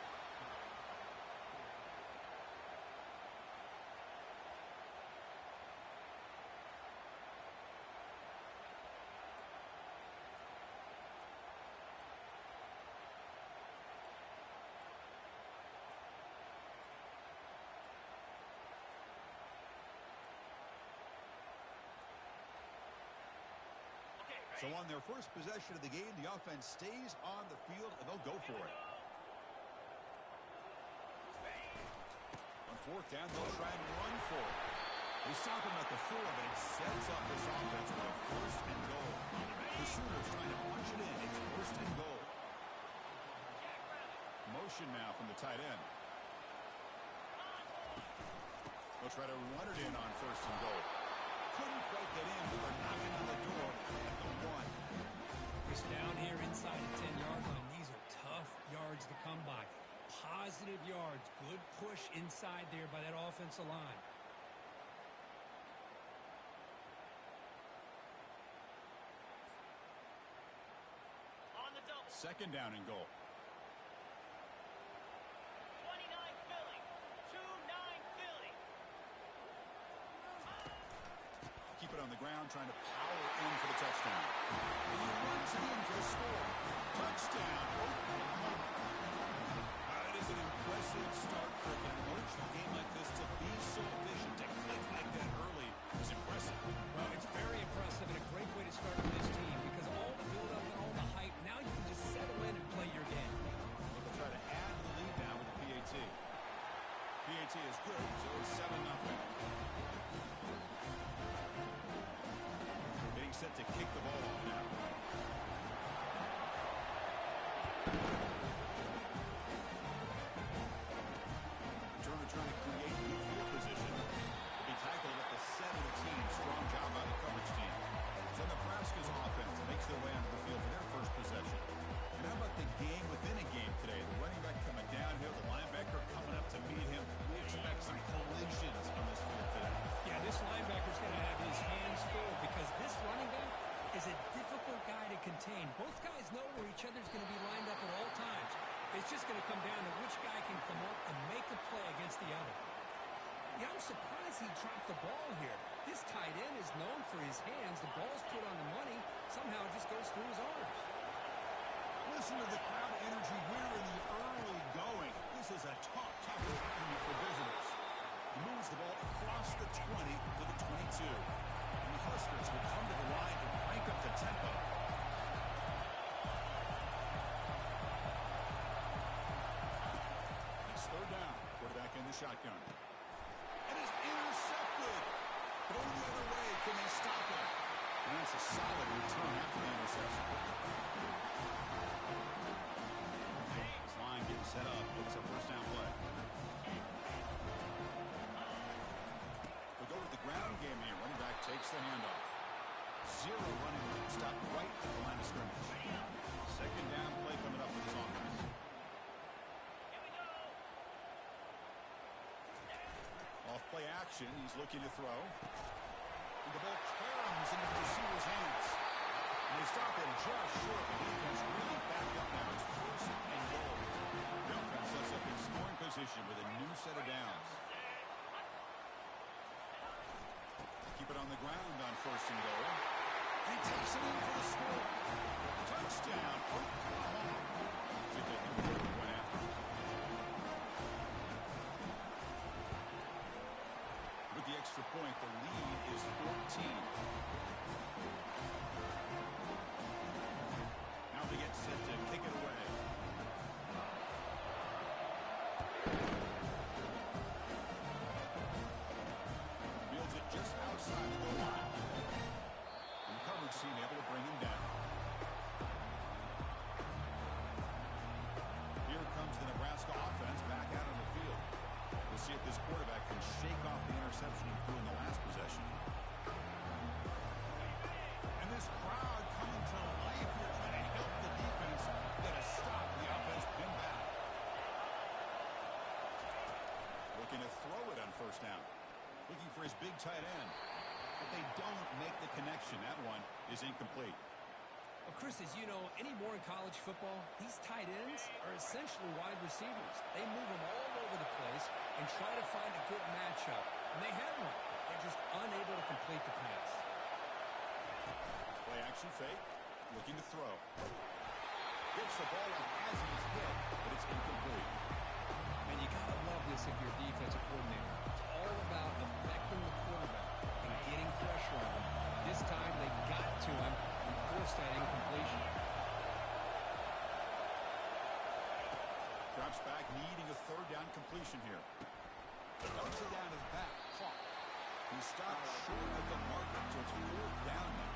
So on their first possession of the game, the offense stays on the field, and they'll go for it. On 4th down, they'll try and run for it. They stop him at the 4, but it sets up this offense with a 1st and goal. The Sooners trying to punch it in. It's 1st and goal. Motion now from the tight end. They'll try to run it in on 1st and goal. Couldn't quite get in, but they're knocking on the door at the 1. It's down here inside the 10-yard line. These are tough yards to come by. Positive yards. Good push inside there by that offensive line. On the double. 2nd down and goal. 29 Philly. 2-9 Philly. Keep it on the ground, trying to power in for the touchdown. And he runs it in for the score. Touchdown, Oklahoma. It is an impressive start for an emotional game like this. To be so efficient, to click like that early is impressive. Well, it's very impressive and a great way to start for this team because all the build-up and all the hype, now you can just settle in and play your game. They'll try to add the lead now with the PAT. PAT is good, so it's 7-0. Getting set to kick the ball off now. Turner trying to create new field position. He tackled at the 7 of the team. Strong job by the coverage team. So Nebraska's offense makes their way onto the field for their first possession. And how about the game within a game today? The running back coming downhill, the linebacker coming up to meet him. We expect some collisions on this field today. Yeah, this linebacker's going to have his hands full because this running back is a difficult guy to contain. Both guys know where each other's going to be lined up at all times. It's just going to come down to which guy can come up and make a play against the other. Yeah, I'm surprised he dropped the ball here. This tight end is known for his hands. The ball's put on the money. Somehow it just goes through his arms. Listen to the crowd energy here in the early going. This is a tough opportunity for visitors. He moves the ball across the 20 to the 22. And the Huskers will come to the line to crank up the tempo. It's 3rd down. Quarterback in the shotgun. It is intercepted. Going the other way. Can they stop it? And that's a solid return after the interception. This line getting set Takes the handoff. Zero running room. Stop right at the line of scrimmage. Second down play coming up with his offense. Off play action. He's looking to throw. And the ball caroms into the receiver's hands. And they stop him just short. The defense really backed up now. It's first and goal. The offense sets up in scoring position with a new set of downs. Keep it on the ground on first and goal. And he takes it in for the score. Touchdown, Oklahoma. See if they can get the point after. With the extra point, the lead is 14. Now they get set to kick it away. Fields it just outside the goal line. And the coverage team able to bring him down. Here comes the Nebraska offense back out on the field. We'll see if this quarterback can shake off the interception he threw in the last possession. And this crowd coming to life here trying to help the defense get a stop. The offense pinned back. Looking to throw it on first down. Looking for his big tight end. But they don't make the connection. That one is incomplete. Well, Chris, as you know, anymore in college football, these tight ends are essentially wide receivers. They move them all over the place and try to find a good matchup. And they had one. They're just unable to complete the pass. Play action fake. Looking to throw. Gets the ball up as he's hit, but it's incomplete. And you got to love this if you're a defensive coordinator. It's all about affecting the quarterback and getting pressure on him. This time they got to him and forced that incompletion. Drops back, needing a third down completion here. Dumps it down his back. Clock. He stopped short of the marker, so it's fourth down now.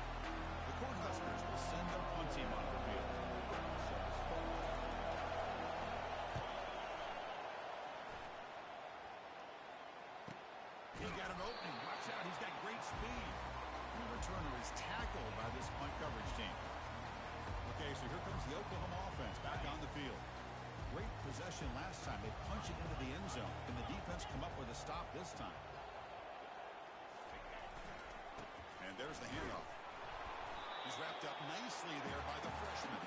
The Cornhuskers will send their punt team on the field. He got an opening. Watch out. He's got great speed. The returner is tackled by this punt coverage team. Okay, so here comes the Oklahoma offense back on the field. Great possession last time. They punch it into the end zone. Can the defense come up with a stop this time? And there's the handoff. He's wrapped up nicely there by the freshman.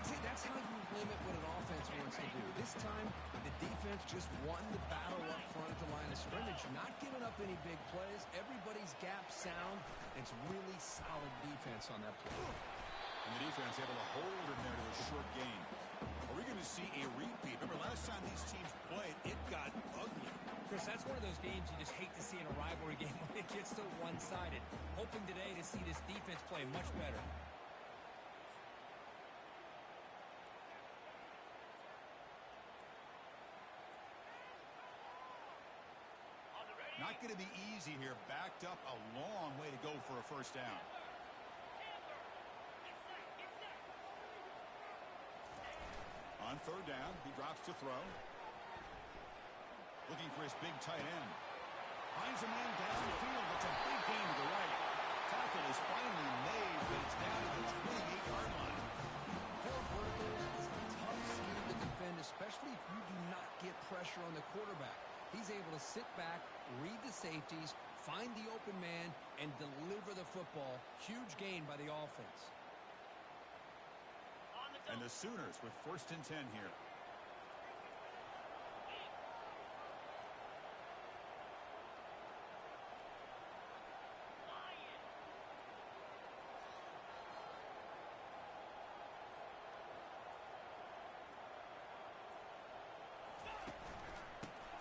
See, that's how you limit what an offense wants to do. This time, the defense just won the battle up front at the line of scrimmage, not giving up any big plays. Everybody's gap sound. It's really solid defense on that play. And the defense able to hold him there to a short gain. Are we going to see a repeat? Remember, last time these teams played, it got ugly. Chris, that's one of those games you just hate to see in a rivalry game when it gets so one-sided. Hoping today to see this defense play much better. Not going to be easy here. Backed up a long way to go for a first down. On third down, he drops to throw. Looking for his big tight end. Finds a man downfield. It's a big gain to the right. Tackle is finally made, but it's down to the 28-yard line. Four verticals is a tough scheme to defend, especially if you do not get pressure on the quarterback. He's able to sit back, read the safeties, find the open man, and deliver the football. Huge gain by the offense. And the Sooners with first and 10 here.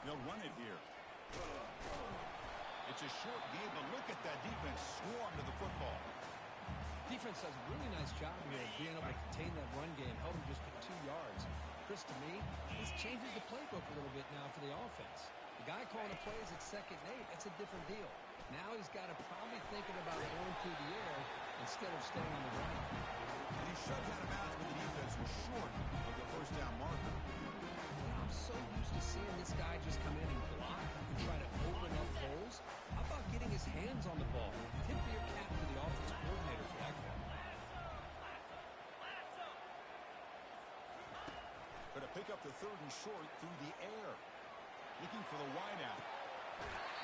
They'll run it here. It's a short game, but look at that defense swarm to the football. Defense does a really nice job here of being able to contain that run game, held him just for 2 yards. Chris, to me, this changes the playbook a little bit now for the offense. The guy calling the plays at 2nd and 8, that's a different deal. Now he's got to probably thinking about going through the air instead of staying on the ground. And he shoved out of bounds, but the defense was short of the first down marker. I'm so used to seeing this guy just come in and block and try to open up holes. How about getting his hands on the ball? pick up the third and short through the air. Looking for the wide out.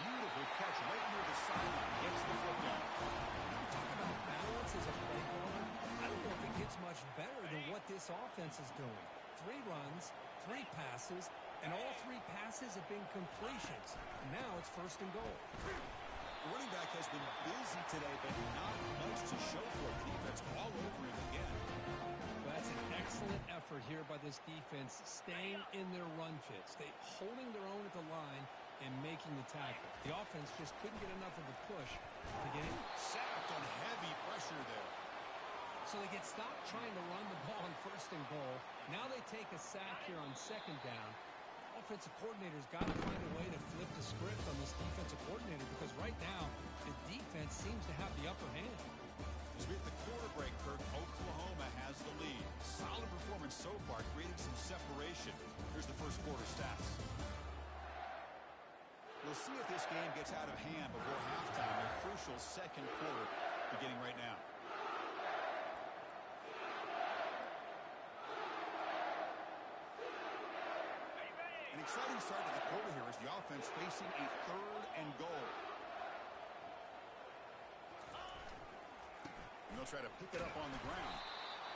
Beautiful catch right near the sideline. Gets the foot down. You talk about balance as a play caller. I don't know if it gets much better than what this offense is doing. 3 runs, 3 passes, and all 3 passes have been completions. And now it's first and goal. The running back has been busy today, but not much to show for it. The defense all over him again. Well, that's an excellent effort here by this defense, staying in their run fits. They holding their own at the line and making the tackle. The offense just couldn't get enough of a push to get in. Sacked on heavy pressure there. So they get stopped trying to run the ball on first and goal. Now they take a sack here on second down. Offensive coordinator's got to find a way to flip the script on this defensive coordinator because right now the defense seems to have the upper hand. As we hit the quarter break, Kirk, Oklahoma has the lead. Solid performance so far, creating some separation. Here's the first quarter stats. We'll see if this game gets out of hand before halftime. A crucial second quarter beginning right now. An exciting start to the quarter here as the offense facing a third and goal. And they'll try to pick it up on the ground.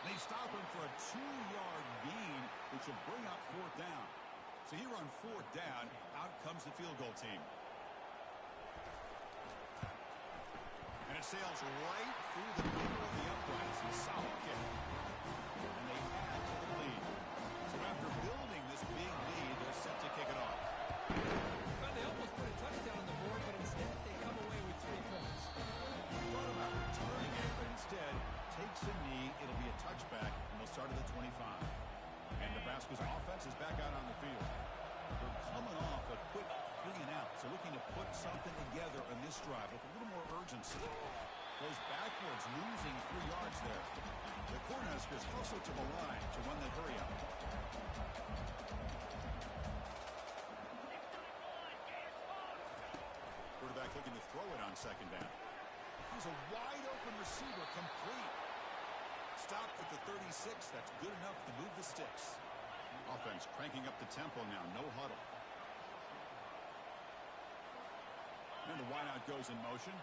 They stop him for a 2-yard gain, which will bring up fourth down. So here on fourth down, out comes the field goal team. And it sails right through the middle of the uprights. A solid kick. And they add to the lead. So after building this big lead, they're set to kick it off. Well, they almost put a touchdown on the board, but instead they come away with 3 points. Thought about returning it, but instead takes a knee. It'll be a touchback, and they'll start at the 25. And Nebraska's offense is back out on the field. They're coming off a quick 3 and out, so looking to put something together on this drive with a little more urgency. Goes backwards, losing 3 yards there. The Cornhuskers hustle to the line to run the hurry up. Quarterback looking to throw it on second down. Here's a wide open receiver, complete. Stopped at the 36. That's good enough to move the sticks. Offense cranking up the tempo now. No huddle. And the wideout goes in motion.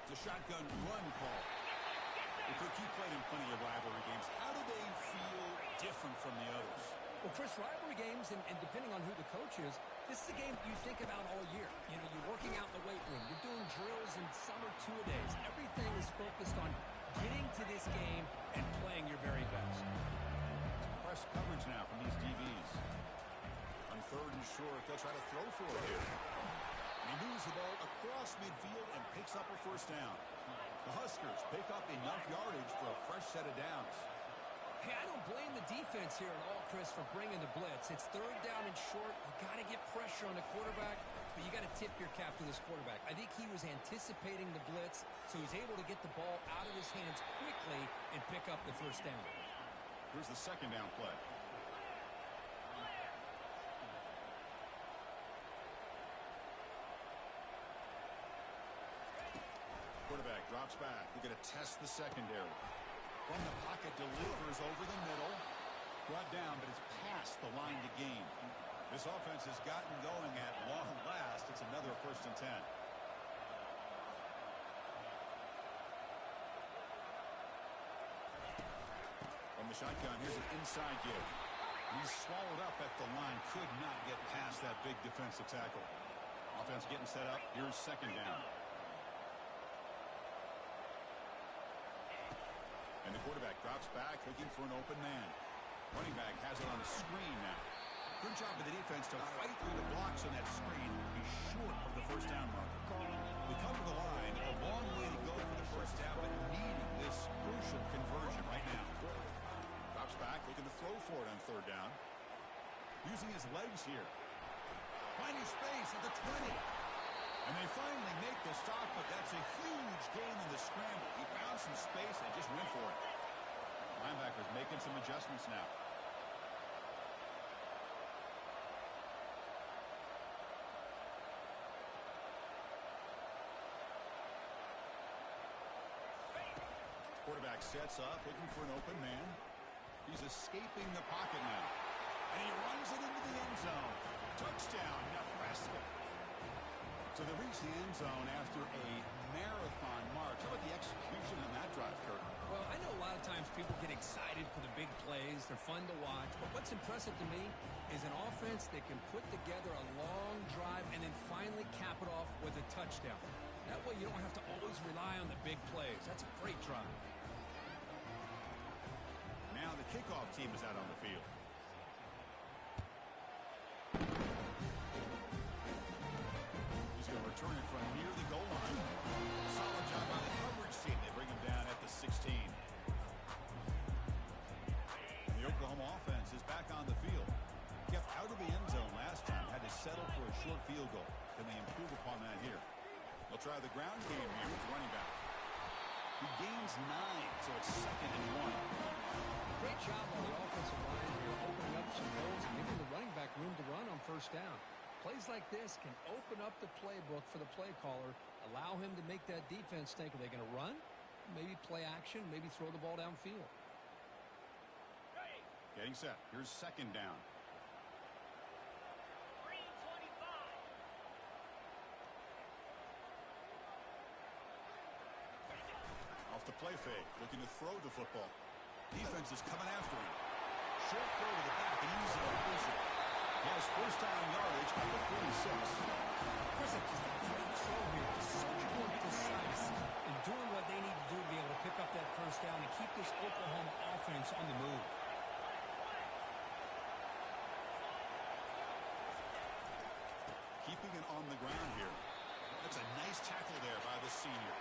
It's a shotgun run call. Well, Kirk, you played in plenty of rivalry games. How do they feel different from the others? Well, Chris, rivalry games, and depending on who the coach is, this is a game you think about all year. You know, you're working out in the weight room. You're doing drills and summer two-a-days. Everything is focused on getting to this game and playing your very best. Press coverage now from these DBs. On third and short, they'll try to throw for it here. And he moves the ball across midfield and picks up a first down. The Huskers pick up enough yardage for a fresh set of downs. Hey, I don't blame the defense here at all, Chris, for bringing the blitz. It's third down and short. You got to get pressure on the quarterback, but you got to tip your cap to this quarterback. I think he was anticipating the blitz, so he's able to get the ball out of his hands quickly and pick up the first down. Here's the second down play. Quarterback drops back. We're going to test the secondary. From the pocket, delivers over the middle. Brought down, but it's past the line to gain. This offense has gotten going at long last. It's another first and 10. From the shotgun, here's an inside give. He's swallowed up at the line. Could not get past that big defensive tackle. Offense getting set up. Here's second down. And the quarterback drops back, looking for an open man. Running back has it on the screen now. Good job of the defense to fight through the blocks on that screen. He's short of the first down marker. They come to the line. A long way to go for the first down, but needing this crucial conversion right now. Drops back, looking to throw for it on third down. Using his legs here. Finding space at the 20. And they finally make the stop, but that's a huge gain in the scramble. He found some space and just went for it. Linebackers making some adjustments now. Quarterback sets up, looking for an open man. He's escaping the pocket now. And he runs it into the end zone. Touchdown, Nebraska. So they reach the end zone after a marathon march. How about the execution on that drive, Kurt? Well, I know a lot of times people get excited for the big plays. They're fun to watch. But what's impressive to me is an offense that can put together a long drive and then finally cap it off with a touchdown. That way you don't have to always rely on the big plays. That's a great drive. Now the kickoff team is out on the field. He's going to return it from near the goal line. Solid job by the coverage team. They bring him down at the 16. And the Oklahoma offense is back on the field. Kept out of the end zone last time. Had to settle for a short field goal. Can they improve upon that here? They'll try the ground game here with the running back. He gains 9, so it's 2nd and 1. Great job on the offensive line here, opening up some holes and giving the running back room to run on first down. Plays like this can open up the playbook for the play caller, allow him to make that defense think, are they going to run? Maybe play action, maybe throw the ball downfield. Getting set. Here's 2nd down. Off the play fake, looking to throw the football. Defense is coming after him. Short throw to the back, an easy completion. He has first down yardage at the 46. Chris, it's just a great throw here. Surgical and precise in doing what they need to do to be able to pick up that first down and keep this Oklahoma offense on the move. Keeping it on the ground here. That's a nice tackle there by the senior.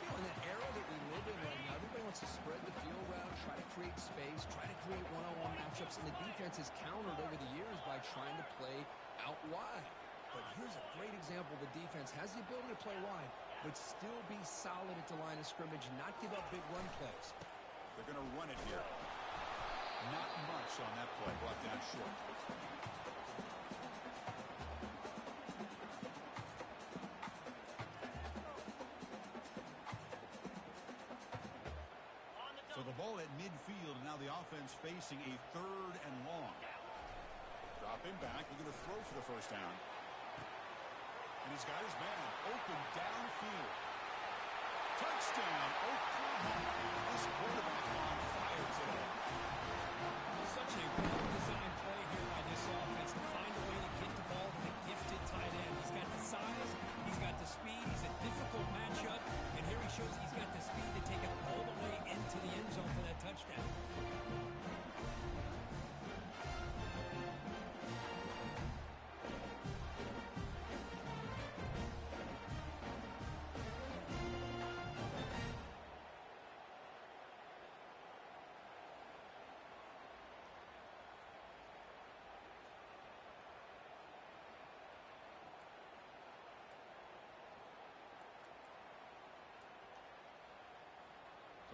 You know, in that era that we live in right now, everybody wants to spread the field around, try to create space, try to create one-on-one matchups, and the defense has countered over the years by trying to play out wide. But here's a great example. The defense has the ability to play wide, but still be solid at the line of scrimmage, not give up big run plays. They're going to run it here. Not much on that play, brought down short. So the ball at midfield, and now the offense facing a 3rd and long. Dropping back, looking to throw for the first down. And he's got his man open downfield. Touchdown, Oklahoma. This quarterback on fire today. Such a well-designed play here by this offense to find a way to get the ball to the gifted tight end. He's got the size, he's got the speed, he's a difficult matchup, and here he shows he's got the speed to take it all the way into the end zone for that touchdown.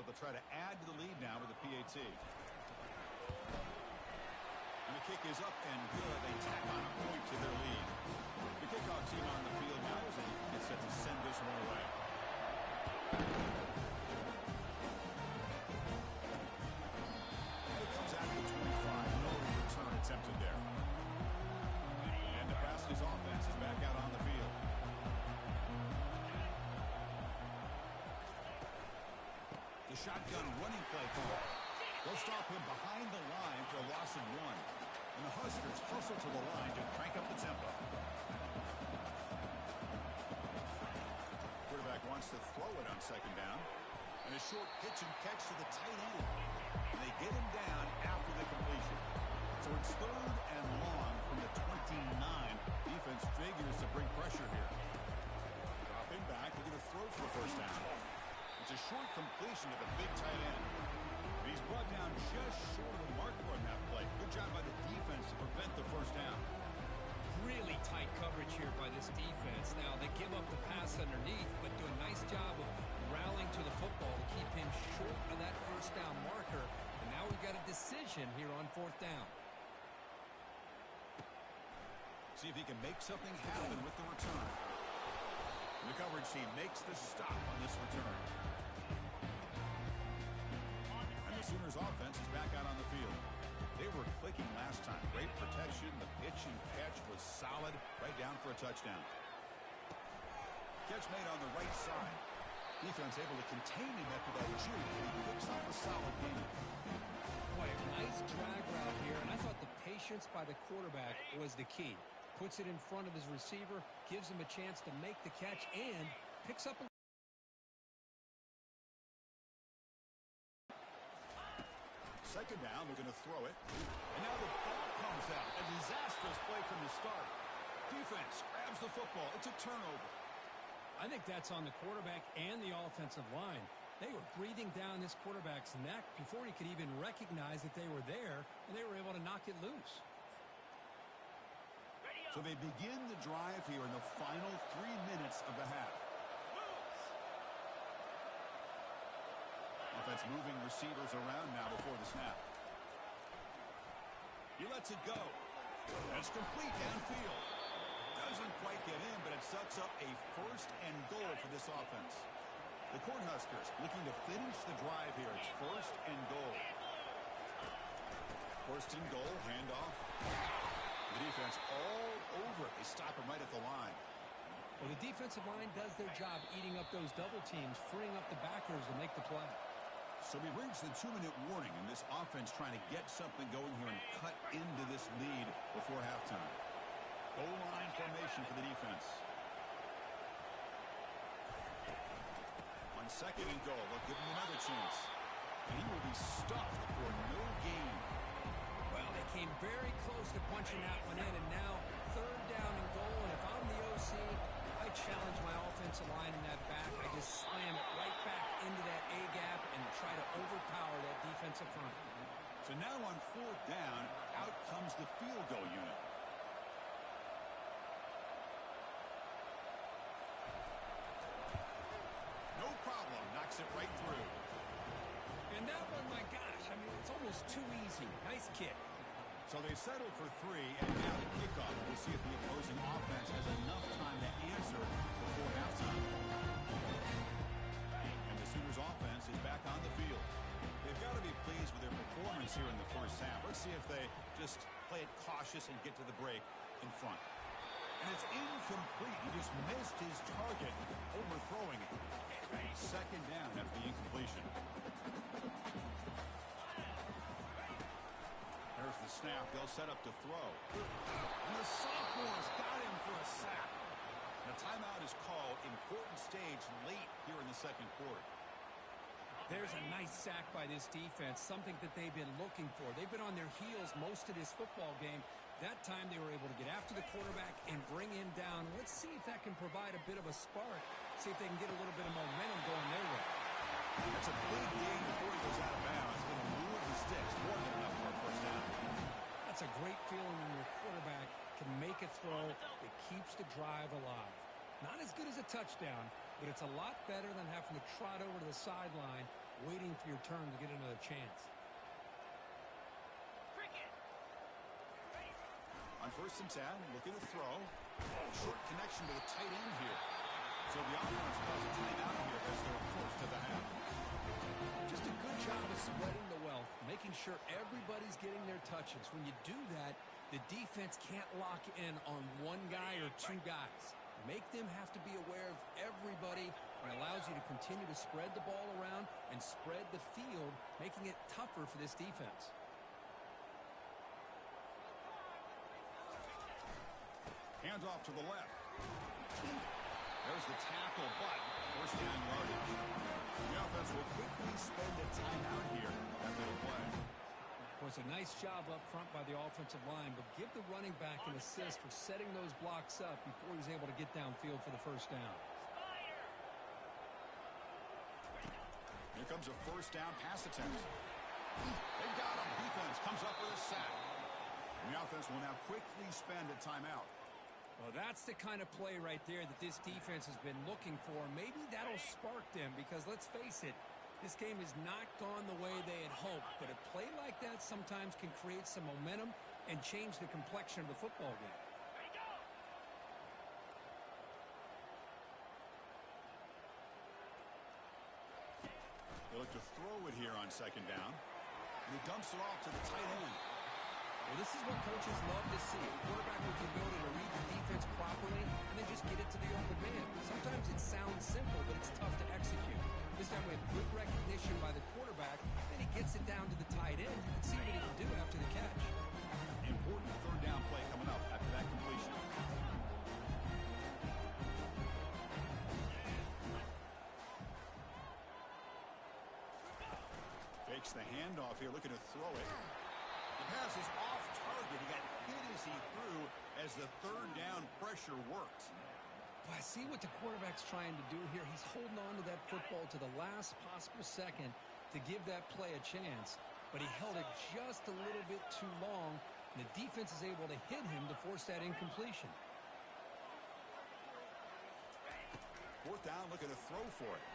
So they'll try to add to the lead now with the PAT. And the kick is up and good. They tack on a point to their lead. The kickoff team on the field now as they get set to send this one away. It comes out to the 25. No return attempted there. And Nebraska's offense is back out on the field. The shotgun running play call. They'll stop him behind the line for a loss of 1. And the Huskers hustle to the line to crank up the tempo. Quarterback wants to throw it on 2nd down. And a short pitch and catch to the tight end. And they get him down after the completion. So it's 3rd and long from the 29. Defense figures to bring pressure here. Dropping back, looking to throw for the first down. It's a short completion to the big tight end. He's brought down just short of the marker on that play. Good job by the defense to prevent the first down. Really tight coverage here by this defense. Now, they give up the pass underneath, but do a nice job of rallying to the football to keep him short of that first down marker. And now we've got a decision here on 4th down. See if he can make something happen with the return. The coverage team makes the stop on this return. And the Sooners offense is back out on the field. They were clicking last time. Great protection. The pitch and catch was solid. Right down for a touchdown. Catch made on the right side. Defense able to contain him after that juke. He picks up a solid gain. Boy, nice drag route here, and I thought the patience by the quarterback was the key. Puts it in front of his receiver, gives him a chance to make the catch, and picks up a... Second down, they're going to throw it. And now the ball comes out. A disastrous play from the start. Defense grabs the football. It's a turnover. I think that's on the quarterback and the offensive line. They were breathing down this quarterback's neck before he could even recognize that they were there, and they were able to knock it loose. So they begin the drive here in the final 3 minutes of the half. Offense moving receivers around now before the snap. He lets it go. That's complete downfield. Doesn't quite get in, but it sets up a 1st and goal for this offense. The Cornhuskers looking to finish the drive here. It's 1st and goal. 1st and goal, handoff. The defense all over it. They stop him right at the line. Well, the defensive line does their job eating up those double teams, freeing up the backers to make the play. So we've reached the 2-minute warning, and this offense trying to get something going here and cut into this lead before halftime. Goal line formation for the defense. On 2nd and goal, they'll give him another chance. And he will be stuffed for no gain. Well, they came very close to punching that one in, and now 3rd down and goal. And if I'm the OC, I challenge my offensive line in that back. I just slam it right back into that A-gap and try to overpower that defensive front. So now on 4th down, out comes the field goal unit. No problem. Knocks it right through. And that one, my gosh, I mean, it's almost too easy. Nice kick. So they settle for 3, and now the kickoff. We'll see if the opposing offense has enough time to answer before halftime. And the Sooners offense is back on the field. They've got to be pleased with their performance here in the first half. Let's see if they just play it cautious and get to the break in front. And it's incomplete. He just missed his target, overthrowing it. 2nd down after the incompletion. There's the snap. They'll set up to throw. And the sophomore's got him for a sack. And a timeout is called. Important stage late here in the 2nd quarter. There's a nice sack by this defense, something that they've been looking for. They've been on their heels most of this football game. That time they were able to get after the quarterback and bring him down. Let's see if that can provide a bit of a spark. See if they can get a little bit of momentum going their way. That's a big gain before he goes out of bounds. It's going to move the sticks. More than enough for a 1st down. That's a great feeling when your quarterback can make a throw that keeps the drive alive. Not as good as a touchdown, but it's a lot better than having to trot over to the sideline waiting for your turn to get another chance. On 1st and 10, look at the throw. Oh, short connection to the tight end here. So the offense calls a timeout here as they're close to the half. Just a good job of spreading the wealth, making sure everybody's getting their touches. When you do that, the defense can't lock in on one guy or 2 guys. Make them have to be aware of everybody. It allows you to continue to spread the ball around and spread the field, making it tougher for this defense. Hands off to the left. There's the tackle, but 1st down yardage. The offense will quickly spend a timeout here after the play. Well, it's a nice job up front by the offensive line, but give the running back an assist for setting those blocks up before he's able to get downfield for the 1st down. Here comes a 1st down pass attempt. They got him. Defense comes up with a sack. And the offense will now quickly spend a timeout. Well, that's the kind of play right there that this defense has been looking for. Maybe that'll spark them because, let's face it, this game has not gone the way they had hoped. But a play like that sometimes can create some momentum and change the complexion of the football game. They look to throw it here on 2nd down. He dumps it off to the tight end. Well, this is what coaches love to see. A quarterback with the ability to read the defense properly and then just get it to the open man. Sometimes it sounds simple, but it's tough to execute. This time we have good recognition by the quarterback, then he gets it down to the tight end. You can see what he can do after the catch. Important third down play coming up after that completion. Fakes the handoff here, looking to throw it. The pass is off target. He got hit as he threw as the third down pressure worked. Well, I see what the quarterback's trying to do here. He's holding on to that football to the last possible second to give that play a chance. But he held it just a little bit too long, and the defense is able to hit him to force that incompletion. Fourth down, looking to throw for it.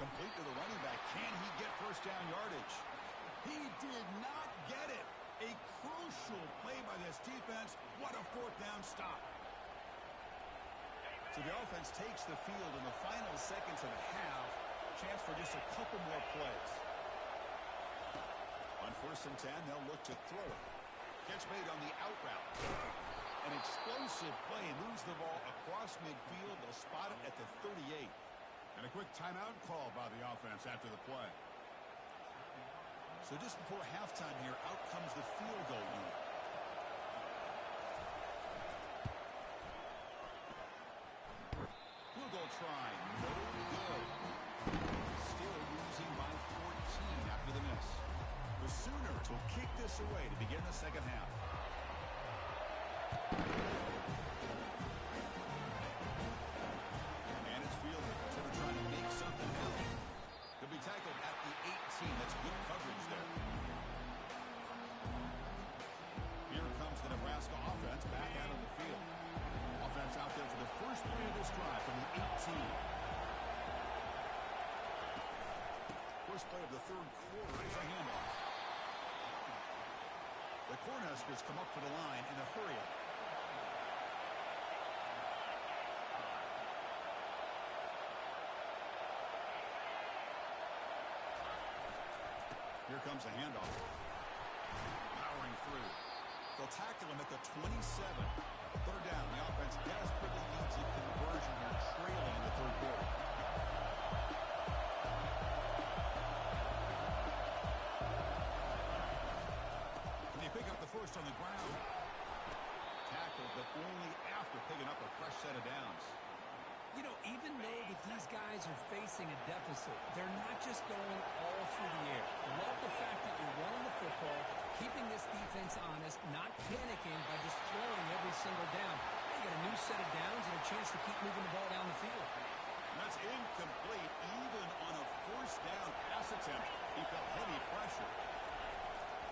Complete to the running back. Can he get first down yardage? He did not get it. A crucial play by this defense. What a fourth down stop. So the offense takes the field in the final seconds of the half. Chance for just a couple more plays. On 1st and 10, they'll look to throw it. Catch made on the out route. An explosive play, moves the ball across midfield. They'll spot it at the 38. And a quick timeout call by the offense after the play. So just before halftime here, out comes the field goal unit. Field goal try, no good. Still losing by 14 after the miss. The Sooners will kick this away to begin the second half. And it's fielded, sort of trying to make something happen. He'll be tackled at the 18. That's good coverage there. Here comes the Nebraska offense back out on the field. Offense out there for the first play of this drive from the 18. First play of the third quarter is a handoff. The Cornhuskers come up to the line in a hurry-up. Here comes a handoff. Powering through. They'll tackle him at the 27. Third down. The offense desperately needs a conversion here, trailing in the third quarter. Can they pick up the first on the ground? Tackled, but only after picking up a fresh set of downs. You know, even though that these guys are facing a deficit, they're not just going all through the air. Love the fact that you're running the football, keeping this defense honest, not panicking by just throwing every single down. You got a new set of downs and a chance to keep moving the ball down the field. And that's incomplete, even on a first down pass attempt. He felt heavy pressure.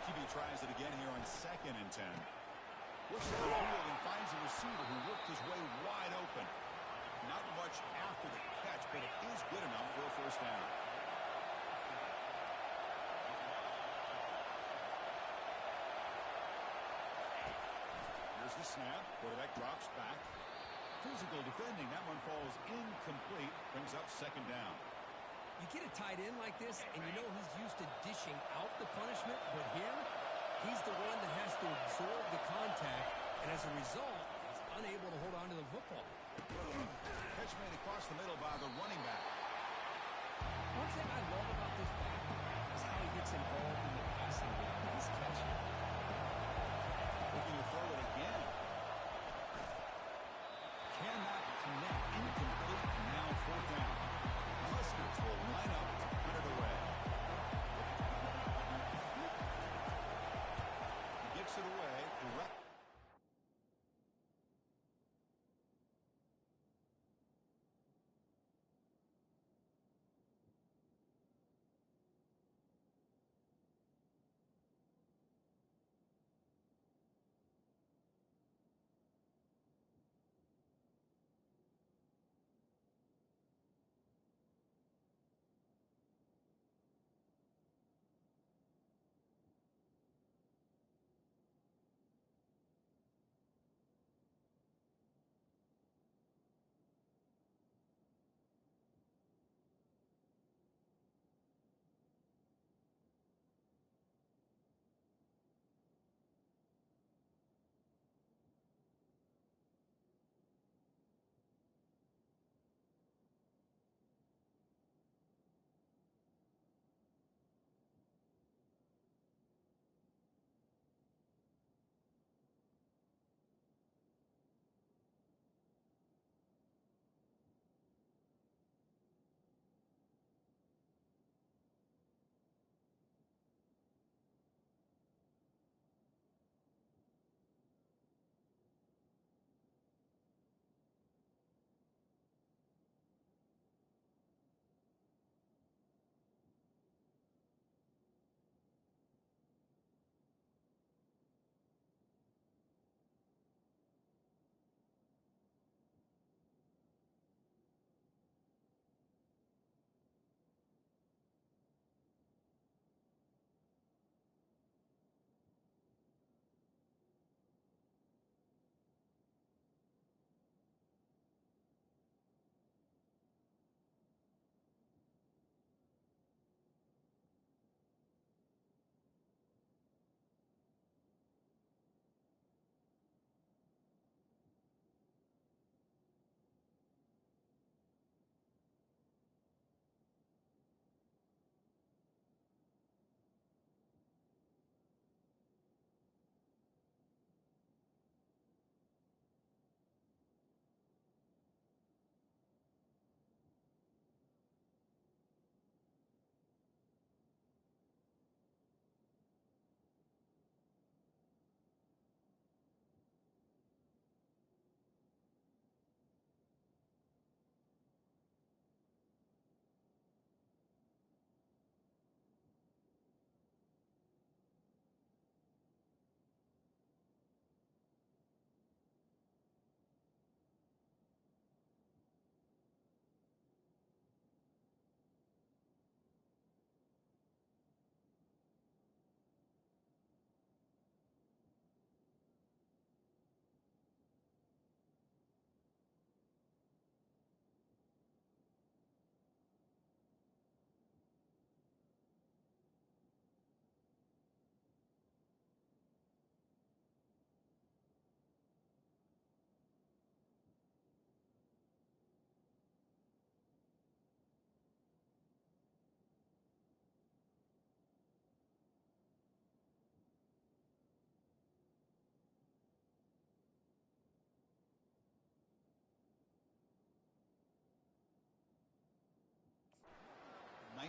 QB tries it again here on 2nd and 10. Looks at the field and finds a receiver who worked his way wide open. Not much after the catch, but it is good enough for a first down. Here's the snap. Quarterback drops back. Physical defending. That one falls incomplete. Brings up 2nd down. You get a tight end like this, and you know he's used to dishing out the punishment, but here, he's the one that has to absorb the contact, and as a result, he's unable to hold on to the football. Catch made across the middle by the running back. One thing I love about this back is how he gets involved in the passing game. He's catching. Looking to throw it again. Cannot connect. Incomplete. And now 4th down. Huskers will line up to put it away. He gets it away. Direct.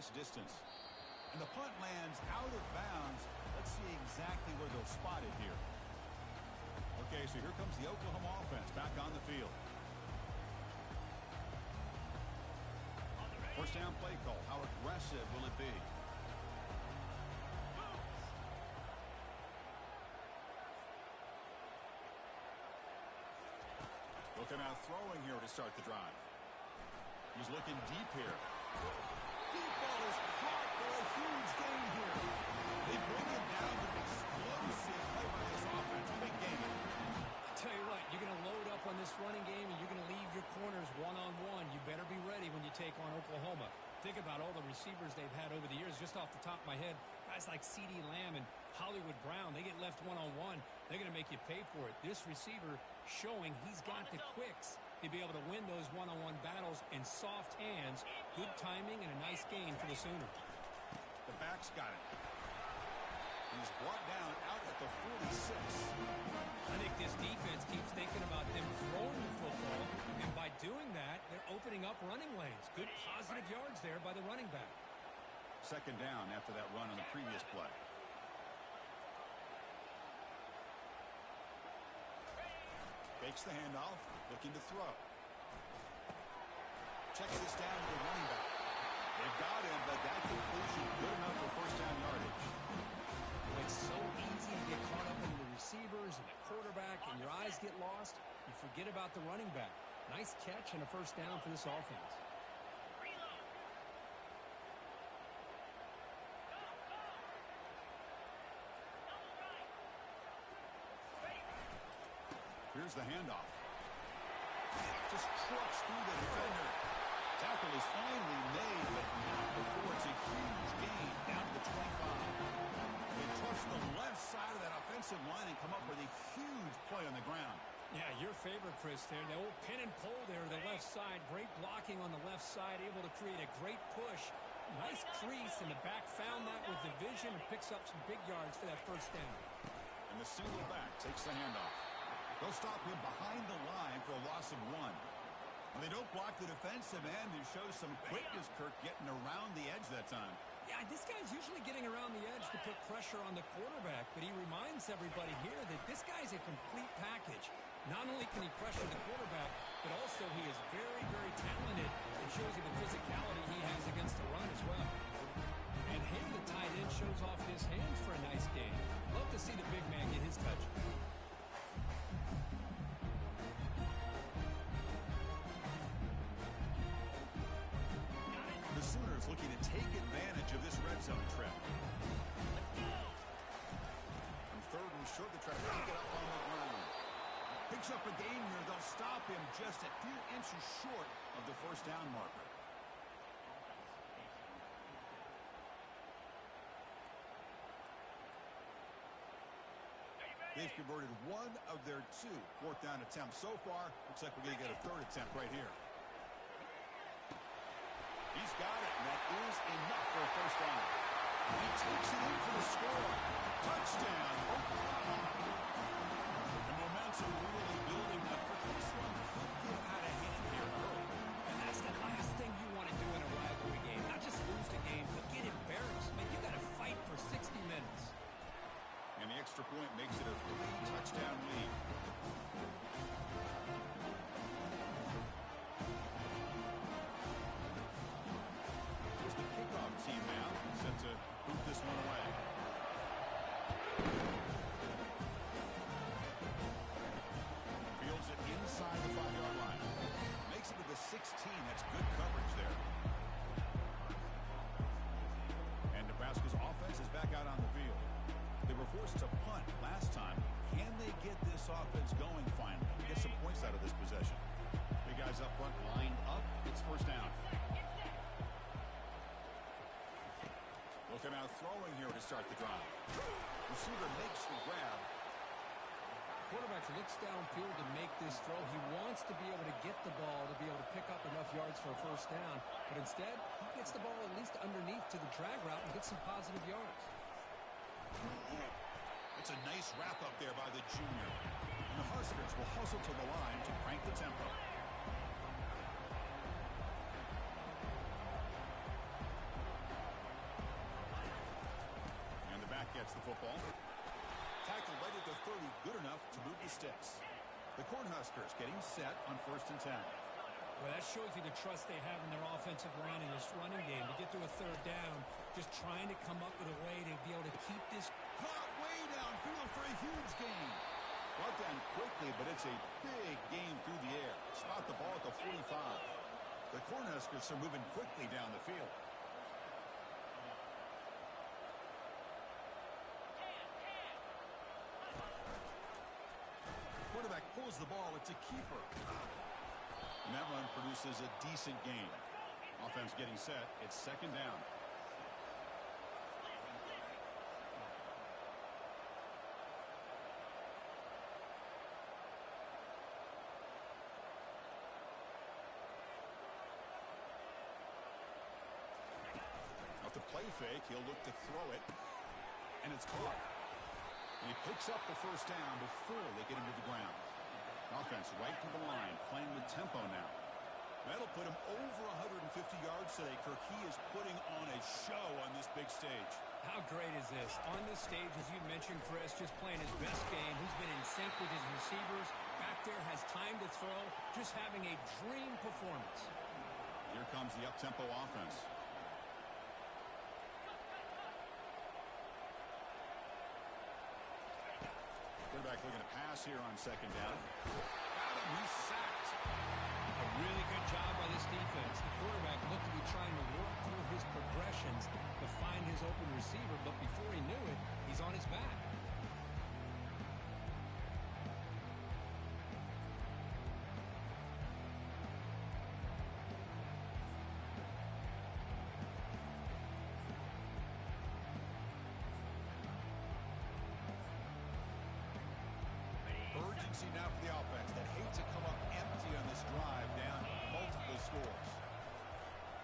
nice distance. And the punt lands out of bounds. Let's see exactly where they'll spot it here. Okay, so here comes the Oklahoma offense back on the field. First down play call. How aggressive will it be? Looking out throwing here to start the drive. He's looking deep here. Deep ball is caught for a huge gain here. They bring him down with an explosive play by this offense. Big game. I'll tell you what, you're going to load up on this running game and you're going to leave your corners one-on-one. You better be ready when you take on Oklahoma. Think about all the receivers they've had over the years. Just off the top of my head, guys like CeeDee Lamb and Hollywood Brown, they get left one-on-one. They're going to make you pay for it. This receiver showing he's got the quicks to be able to win those one-on-one battles in soft hands. Good timing and a nice gain for the Sooners. The back's got it. He's brought down out at the 46. I think this defense keeps thinking about them throwing the football, and by doing that, they're opening up running lanes. Good positive yards there by the running back. Second down after that run on the previous play. Fakes the handoff, looking to throw. Checks this down to the running back. They've got him, but that conclusion good enough for first down yardage. It's so easy to get caught up in the receivers and the quarterback, and your eyes get lost. You forget about the running back. Nice catch and a first down for this offense. Here's the handoff. Just trucks through the defender. Tackle is finally made, but not before it's a huge gain down to the 25. They trust the left side of that offensive line and come up with a huge play on the ground. Yeah, your favorite, Chris, there. The old pin and pull there, the left side. Great blocking on the left side, able to create a great push. Nice crease, and the back found that with the vision and picks up some big yards for that first down. And the single back takes the handoff. They'll stop him behind the line for a loss of 1. And they don't block the defensive end, who shows some quickness, Kirk, getting around the edge that time. Yeah, this guy's usually getting around the edge to put pressure on the quarterback, but he reminds everybody here that this guy's a complete package. Not only can he pressure the quarterback, but also he is very, very talented and shows you the physicality he has against the run as well. And here the tight end shows off his hands for a nice game. Love to see the big man get his touch. The Sooners looking to take advantage of this red zone trap. On third and short, they try to pick it up on the ground. Picks up a gain here. They'll stop him just a few inches short of the first down marker. They've converted one of their 2 fourth down attempts so far. Looks like we're going to get a third attempt right here. He's got it, and that is enough for a first down. He takes it in for the score. Touchdown, Oklahoma. The momentum really building up, but this one could get out of hand here early. And that's the last thing you want to do in a rivalry game. Not just lose the game, but get embarrassed. Man, you got to fight for 60 minutes. And the extra point makes it a 3-touchdown lead. Here's the kickoff team now, set to boot this one away. Fields it inside the 5-yard line. Makes it to the 16. That's good coverage there. And Nebraska's offense is back out on the field. They were forced to punt last time. Can they get this offense going finally? Get some points out of this possession. Big guys up front lined up. It's first down. Looking out throwing here to start the drive. Receiver makes the grab. Quarterback looks downfield to make this throw. He wants to be able to get the ball to be able to pick up enough yards for a first down. But instead, he gets the ball at least underneath to the drag route and gets some positive yards. It's a nice wrap up there by the junior. And the Huskers will hustle to the line to crank the tempo. gets the football. Tackle right at the 30, good enough to move the sticks. The Cornhuskers getting set on 1st and 10. Well, that shows you the trust they have in their offensive line in this running game. To get to a 3rd down, just trying to come up with a way to be able to keep this. Caught way downfield for a huge gain. Brought down quickly, but it's a big game through the air. Spot the ball at the 45. The Cornhuskers are moving quickly down the field. Quarterback pulls the ball. It's a keeper. And that run produces a decent gain. Offense getting set. It's 2nd down. Off the play fake, he'll look to throw it. And it's caught. And he picks up the 1st down before they get him to the ground. Offense right to the line, playing with tempo now. That'll put him over 150 yards today. Kirk, he is putting on a show on this big stage. How great is this? On this stage, as you mentioned, Chris, just playing his best game. He's been in sync with his receivers. Back there, has time to throw. Just having a dream performance. Here comes the up-tempo offense. Quarterback looking to pass here on 2nd down. Got him. He's sacked. A really good job by this defense. The quarterback looked to be trying to work through his progressions to find his open receiver, but before he knew it, he's on his back. Urgency now for the offense that hate to come up empty on this drive, down multiple scores.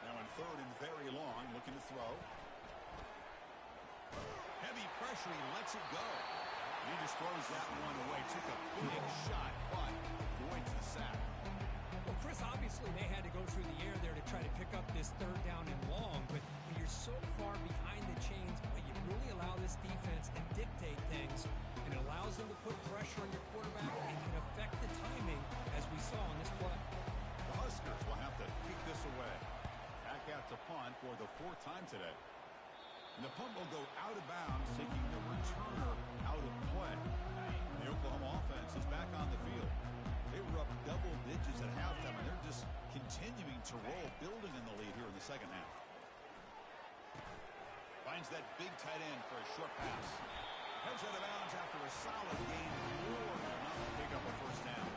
Now on 3rd and very long, looking to throw. Heavy pressure, he lets it go. He just throws that one away. Took a big shot, but avoids the sack. Well, Chris, obviously they had to go through the air there to try to pick up this 3rd down and long, but when you're so far behind the chains, but you really allow this defense to dictate things, and it allows them to put pressure on your quarterback and can affect the timing, as we saw in this play. The Huskers will have to kick this away. Back out to punt for the 4th time today. And the punt will go out of bounds, taking the returner out of play. The Oklahoma offense is back on the field. They were up double digits at halftime, and they're just continuing to roll, building in the lead here in the 2nd half. Finds that big tight end for a short pass. Heads out of bounds after a solid game, more than enough to pick up a 1st down.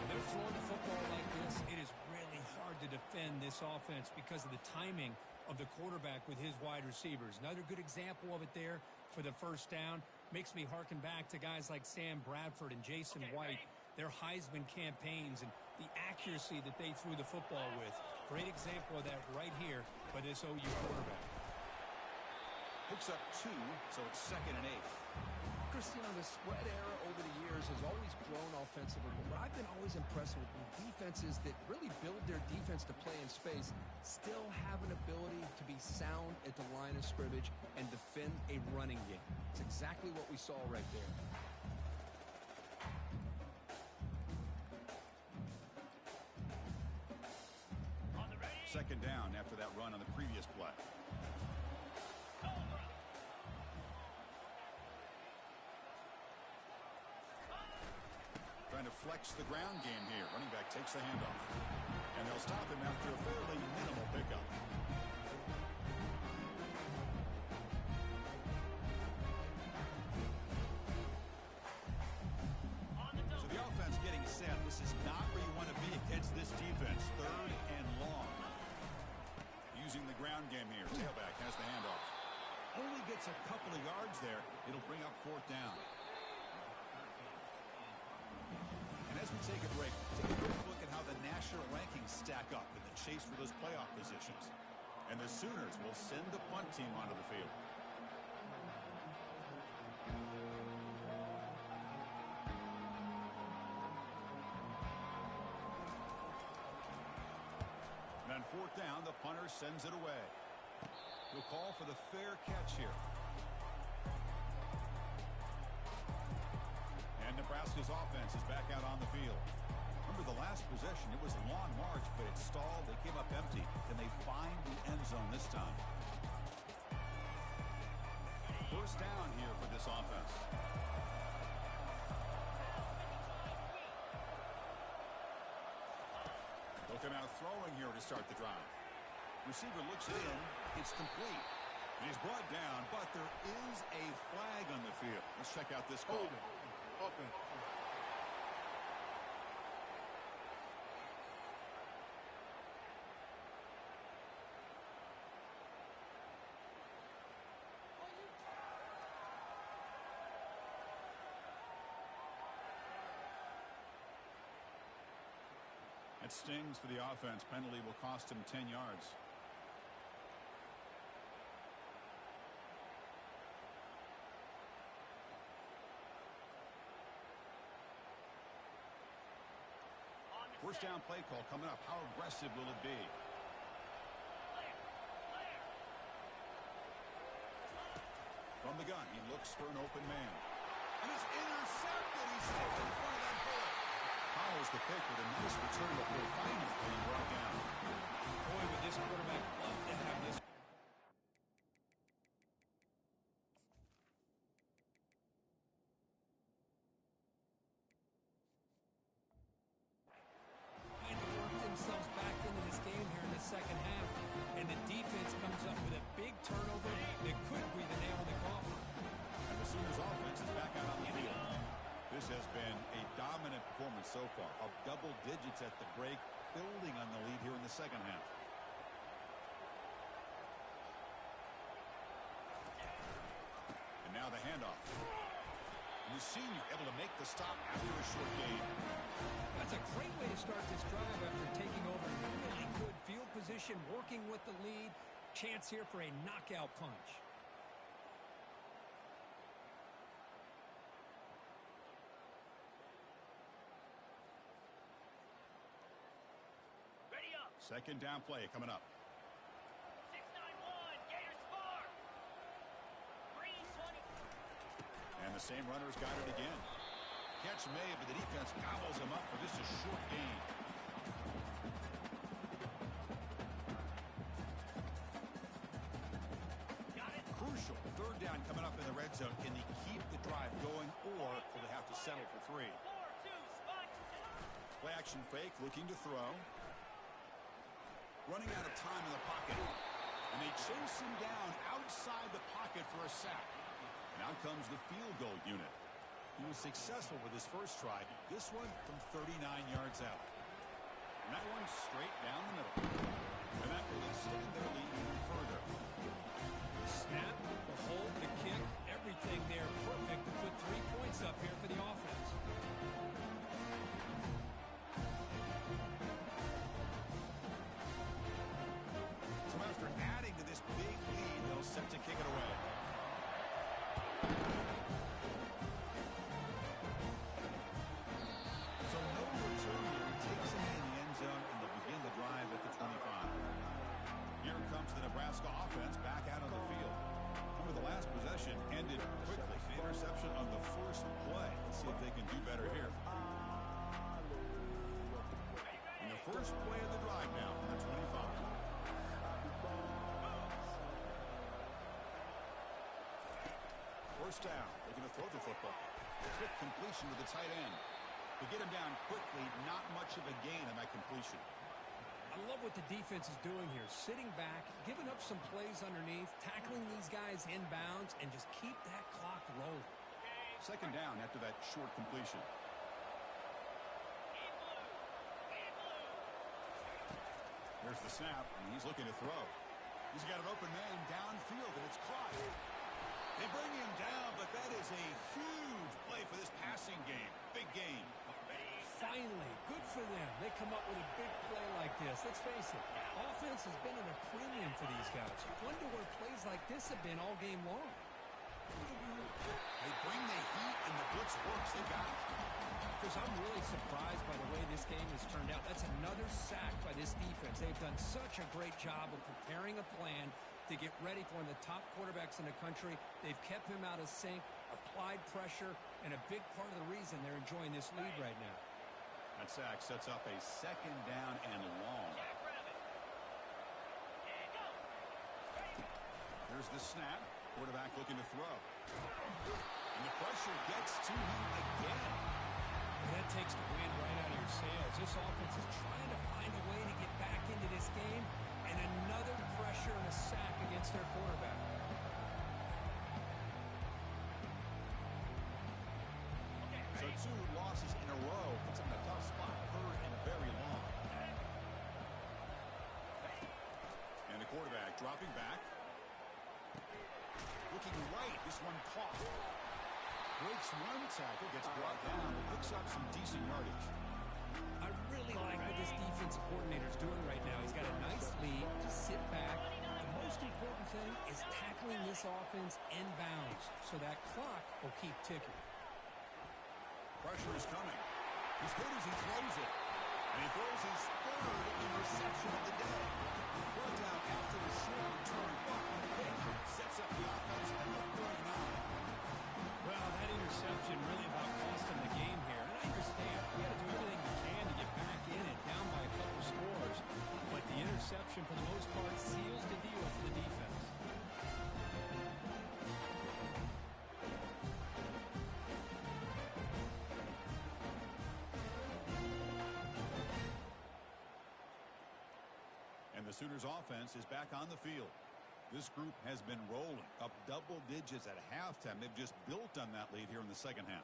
When they're throwing the football like this, it is really hard to defend this offense because of the timing of the quarterback with his wide receivers. Another good example of it there for the 1st down. Makes me harken back to guys like Sam Bradford and Jason White, their Heisman campaigns and the accuracy that they threw the football with. Great example of that right here by this OU quarterback. Picks up 2, so it's 2nd and 8. Christian, the spread era over the years has always grown offensively, but what I've been always impressed with defenses that really build their defense to play in space still have an ability to be sound at the line of scrimmage and defend a running game. It's exactly what we saw right there. 2nd down after that run on the previous play. Trying to flex the ground game here. Running back takes the handoff. And they'll stop him after a fairly minimal pickup. So the offense getting set. This is not where you want to be against this defense. 3rd and long. Using the ground game here. Tailback has the handoff. Only gets a couple of yards there. It'll bring up 4th down. And as we take a break, take a quick look at how the national rankings stack up in the chase for those playoff positions. And the Sooners will send the punt team onto the field. And on 4th down, the punter sends it away. We'll call for the fair catch here. Nebraska's offense is back out on the field. Remember the last possession, it was a long march, but it stalled. They came up empty. Can they find the end zone this time? First down here for this offense. Looking out throwing here to start the drive. Receiver looks in. It's complete. And he's brought down, but there is a flag on the field. Let's check out this call. Open. It stings for the offense. Penalty will cost him 10 yards. First down play call coming up. How aggressive will it be? From the gun, he looks for an open man. And it's intercepted. He's stepped in front of that bullet. Follows the pick with a nice return before finally being brought down. Boy, would this quarterback love to have this. Trying to work themselves back into this game here in the second half, and the defense comes up with a big turnover that could be the nail in the coffin. And the Sooners offense is back out on the field. This has been a dominant performance so far, up double digits at the break, building on the lead here in the second half. And now the handoff. And the senior able to make the stop after a short gain. That's a great way to start this drive after taking over really good field position, working with the lead. Chance here for a knockout punch. Second down play coming up. 691, Gators far. Green 20. And the same runner's got it again. Catch made, but the defense gobbles him up for just a short gain. Got it. Crucial. Third down coming up in the red zone. Can they keep the drive going, or will they have to settle for 3? 4-2, spot. Play action fake, looking to throw. Running out of time in the pocket. And they chase him down outside the pocket for a sack. And out comes the field goal unit. He was successful with his first try. This one from 39 yards out. And that one straight down the middle. And that will extend their lead even further. The snap, the hold, the kick, everything there perfect to put 3 points up here for the offense. So after adding to this big lead, they'll set to kick it away. So no return here. He takes it in the end zone, and they'll begin the drive at the 25. Here comes the Nebraska offense back out on the field. Remember, the last possession ended quickly. Interception on the first play. Let's see if they can do better here. And the first play of the drive now from the 25. First down, looking to throw the football. Quick completion to the tight end. To get him down quickly, not much of a gain on that completion. I love what the defense is doing here. Sitting back, giving up some plays underneath, tackling these guys inbounds, and just keep that clock rolling. Second down after that short completion. There's the snap, and he's looking to throw. He's got an open man downfield, and it's caught. They bring him down, but that is a huge play for this passing game. Big game. Finally, good for them. They come up with a big play like this. Let's face it, offense has been at a premium for these guys. Wonder where plays like this have been all game long. They bring the heat, and the blitz works. They got it. Because I'm really surprised by the way this game has turned out. That's another sack by this defense. They've done such a great job of preparing a plan to get ready for one of the top quarterbacks in the country. They've kept him out of sync, applied pressure, and a big part of the reason they're enjoying this lead right now. That sack sets up a second down and long. Jackrabbit. And go. Here's the snap. Quarterback looking to throw. And the pressure gets to him again. That takes the wind right out of your sails. This offense is trying to find a way to get back into this game, and another pressure and a sack against their quarterback. So 2 losses in a row puts him in a tough spot, 3rd and very long. And the quarterback dropping back. Looking right, this one caught. Breaks one tackle, gets brought down, picks up some decent yardage. I really like what this defensive coordinator is doing right now. He's got a nice lead to sit back. The most important thing is tackling this offense in bounds so that clock will keep ticking. Pressure is coming. He's good as he throws it. And he throws his 3rd interception of the day. Brought down after a short return. The pick sets up the offense at the 39. Well, that interception really about cost him the game here. And I understand. You got to do everything you can to get back in and down by a couple scores. But the interception, for the most part, seals the deal for the defense. And the Sooners offense is back on the field. This group has been rolling up double digits at halftime. They've just built on that lead here in the second half.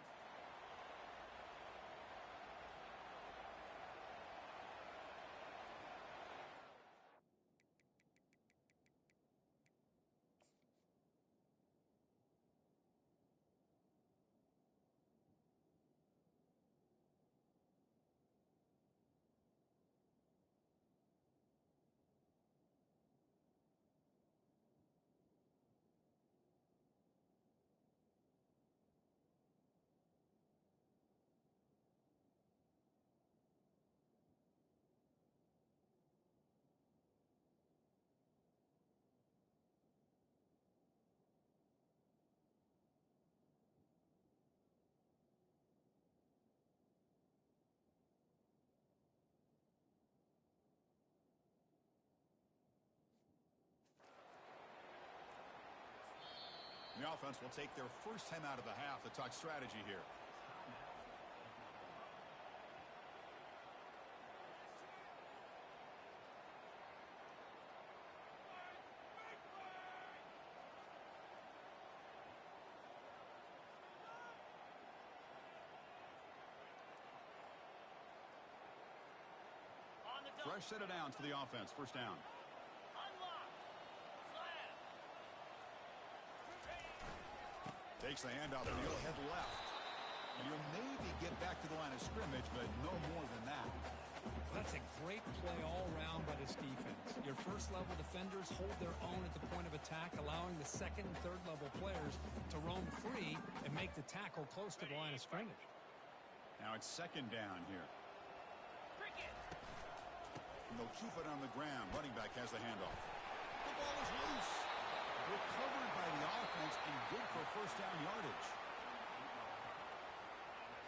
The offense will take their first time out of the half to talk strategy here. On the double. Fresh set of downs for the offense. First down. Unlock. Slam. Takes the handoff and he'll head left. And he'll maybe get back to the line of scrimmage, but no more than that. Well, that's a great play all around by this defense. Your first-level defenders hold their own at the point of attack, allowing the second and third-level players to roam free and make the tackle close to the line of scrimmage. Now it's second down here. Cricket. And they'll keep it on the ground. Running back has the handoff. The ball is loose. Recovered by the offense and good for first down yardage.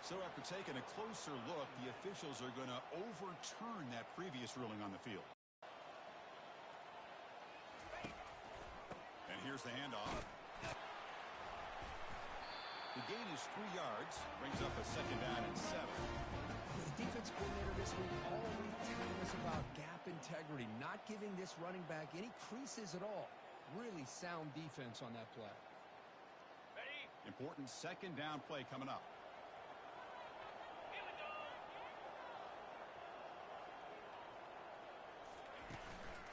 So after taking a closer look, the officials are going to overturn that previous ruling on the field. And here's the handoff. The gain is 3 yards, brings up a second down and 7. The defense coordinator this week all week telling us about gap integrity, not giving this running back any creases at all. Really sound defense on that play. Ready? Important second down play coming up. Here we go.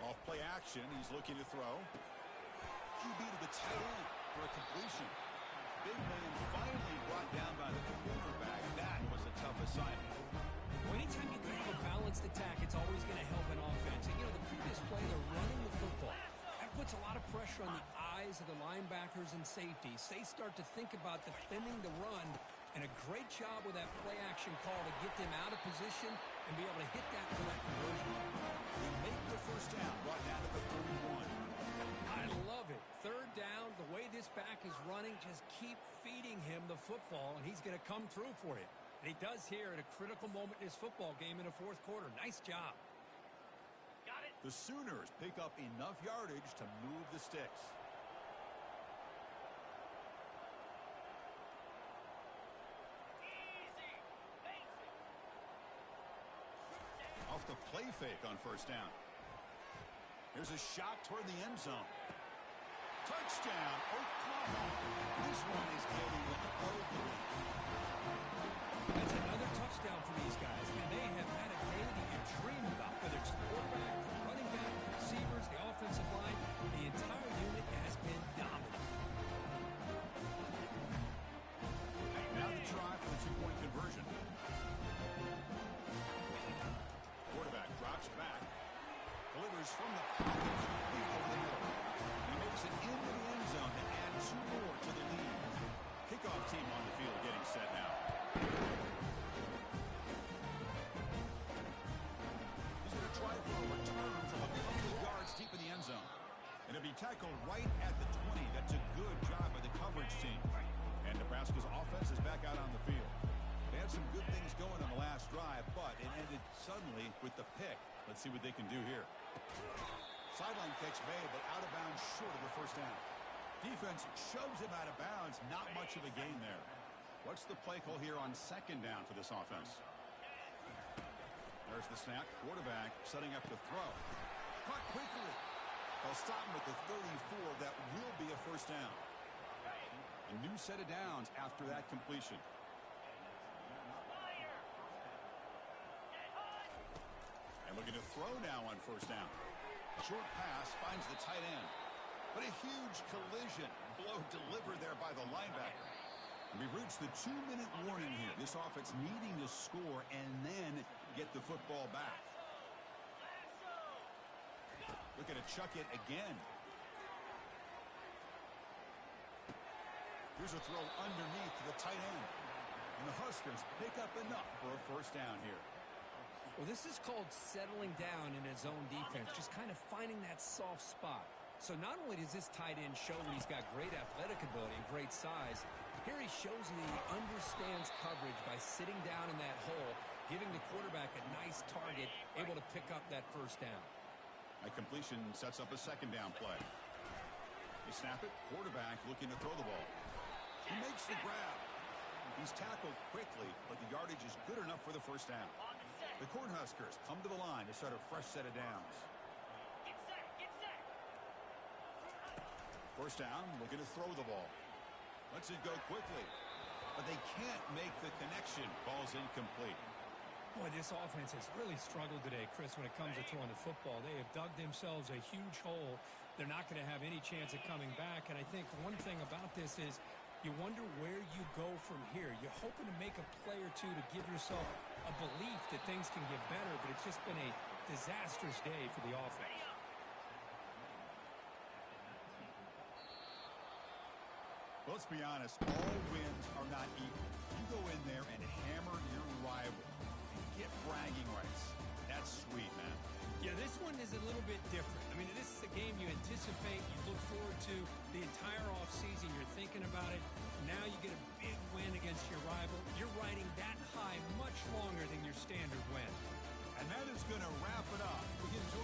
Off play action, he's looking to throw. QB to the tight end for a completion. Big man finally brought down by the cornerback. That was a tough assignment. Well, anytime you can have a balanced attack, it's always going to help an offense. And, you know, the previous play, they're running the football. That puts a lot of pressure on the eyes of the linebackers and safeties. They start to think about defending the run, and a great job with that play-action call to get them out of position and be able to hit that for that conversion. They make the first down, brought down to the 31. I love it. Third down, the way this back is running, just keep feeding him the football, and he's going to come through for you. And he does here at a critical moment in his football game in the fourth quarter. Nice job. Got it. The Sooners pick up enough yardage to move the sticks. Easy. Basic. Off the play fake on first down. Here's a shot toward the end zone. Touchdown, Oklahoma. This one is getting ugly. That's another touchdown for these guys, and they have had a day that you dream about, whether it's the quarterback, the running back, the receivers, the offensive line. The entire unit has been dominant. Now the try for the two-point conversion. Quarterback drops back. Delivers from the pocket. Over the middle. He makes it into the end zone to add 2 more to the lead. Kickoff team on the field getting set now. He's going to try for a return from a couple of yards deep in the end zone. And it'll be tackled right at the 20. That's a good job by the coverage team. And Nebraska's offense is back out on the field. They had some good things going on the last drive, but it ended suddenly with the pick. Let's see what they can do here. Sideline catch made, but out of bounds short of the first down. Defense shoves him out of bounds. Not much of a gain there. What's the play call here on second down for this offense? There's the snap. Quarterback setting up the throw. Caught quickly. They'll stop him at the 34. That will be a first down. A new set of downs after that completion. And looking to throw now on first down. Short pass finds the tight end. But a huge collision. Blow delivered there by the linebacker. We've reached the 2-minute warning here. This offense needing to score and then get the football back. Looking to chuck it again. Here's a throw underneath to the tight end. And the Huskers pick up enough for a first down here. Well, this is called settling down in a zone defense, just kind of finding that soft spot. So not only does this tight end show that he's got great athletic ability and great size, here he shows that he understands coverage by sitting down in that hole, giving the quarterback a nice target, able to pick up that first down. A completion sets up a second down play. They snap it. Quarterback looking to throw the ball. He makes the grab. He's tackled quickly, but the yardage is good enough for the first down. The Cornhuskers come to the line to start a fresh set of downs. Get set. Get set. First down, looking to throw the ball. Lets it go quickly, but they can't make the connection. Ball's incomplete. Boy, this offense has really struggled today, Chris, when it comes to throwing the football. They have dug themselves a huge hole. They're not going to have any chance of coming back. And I think one thing about this is you wonder where you go from here. You're hoping to make a play or two to give yourself a belief that things can get better, but it's just been a disastrous day for the offense. Well, let's be honest, all wins are not equal. You go in there and hammer your rival and get bragging rights. That's sweet, man. Yeah, this one is a little bit different. I mean, this is a game you anticipate, you look forward to the entire offseason. You're thinking about it. Now you get a big win against your rival. You're riding that high much longer than your standard win. And that is going to wrap it up. We enjoy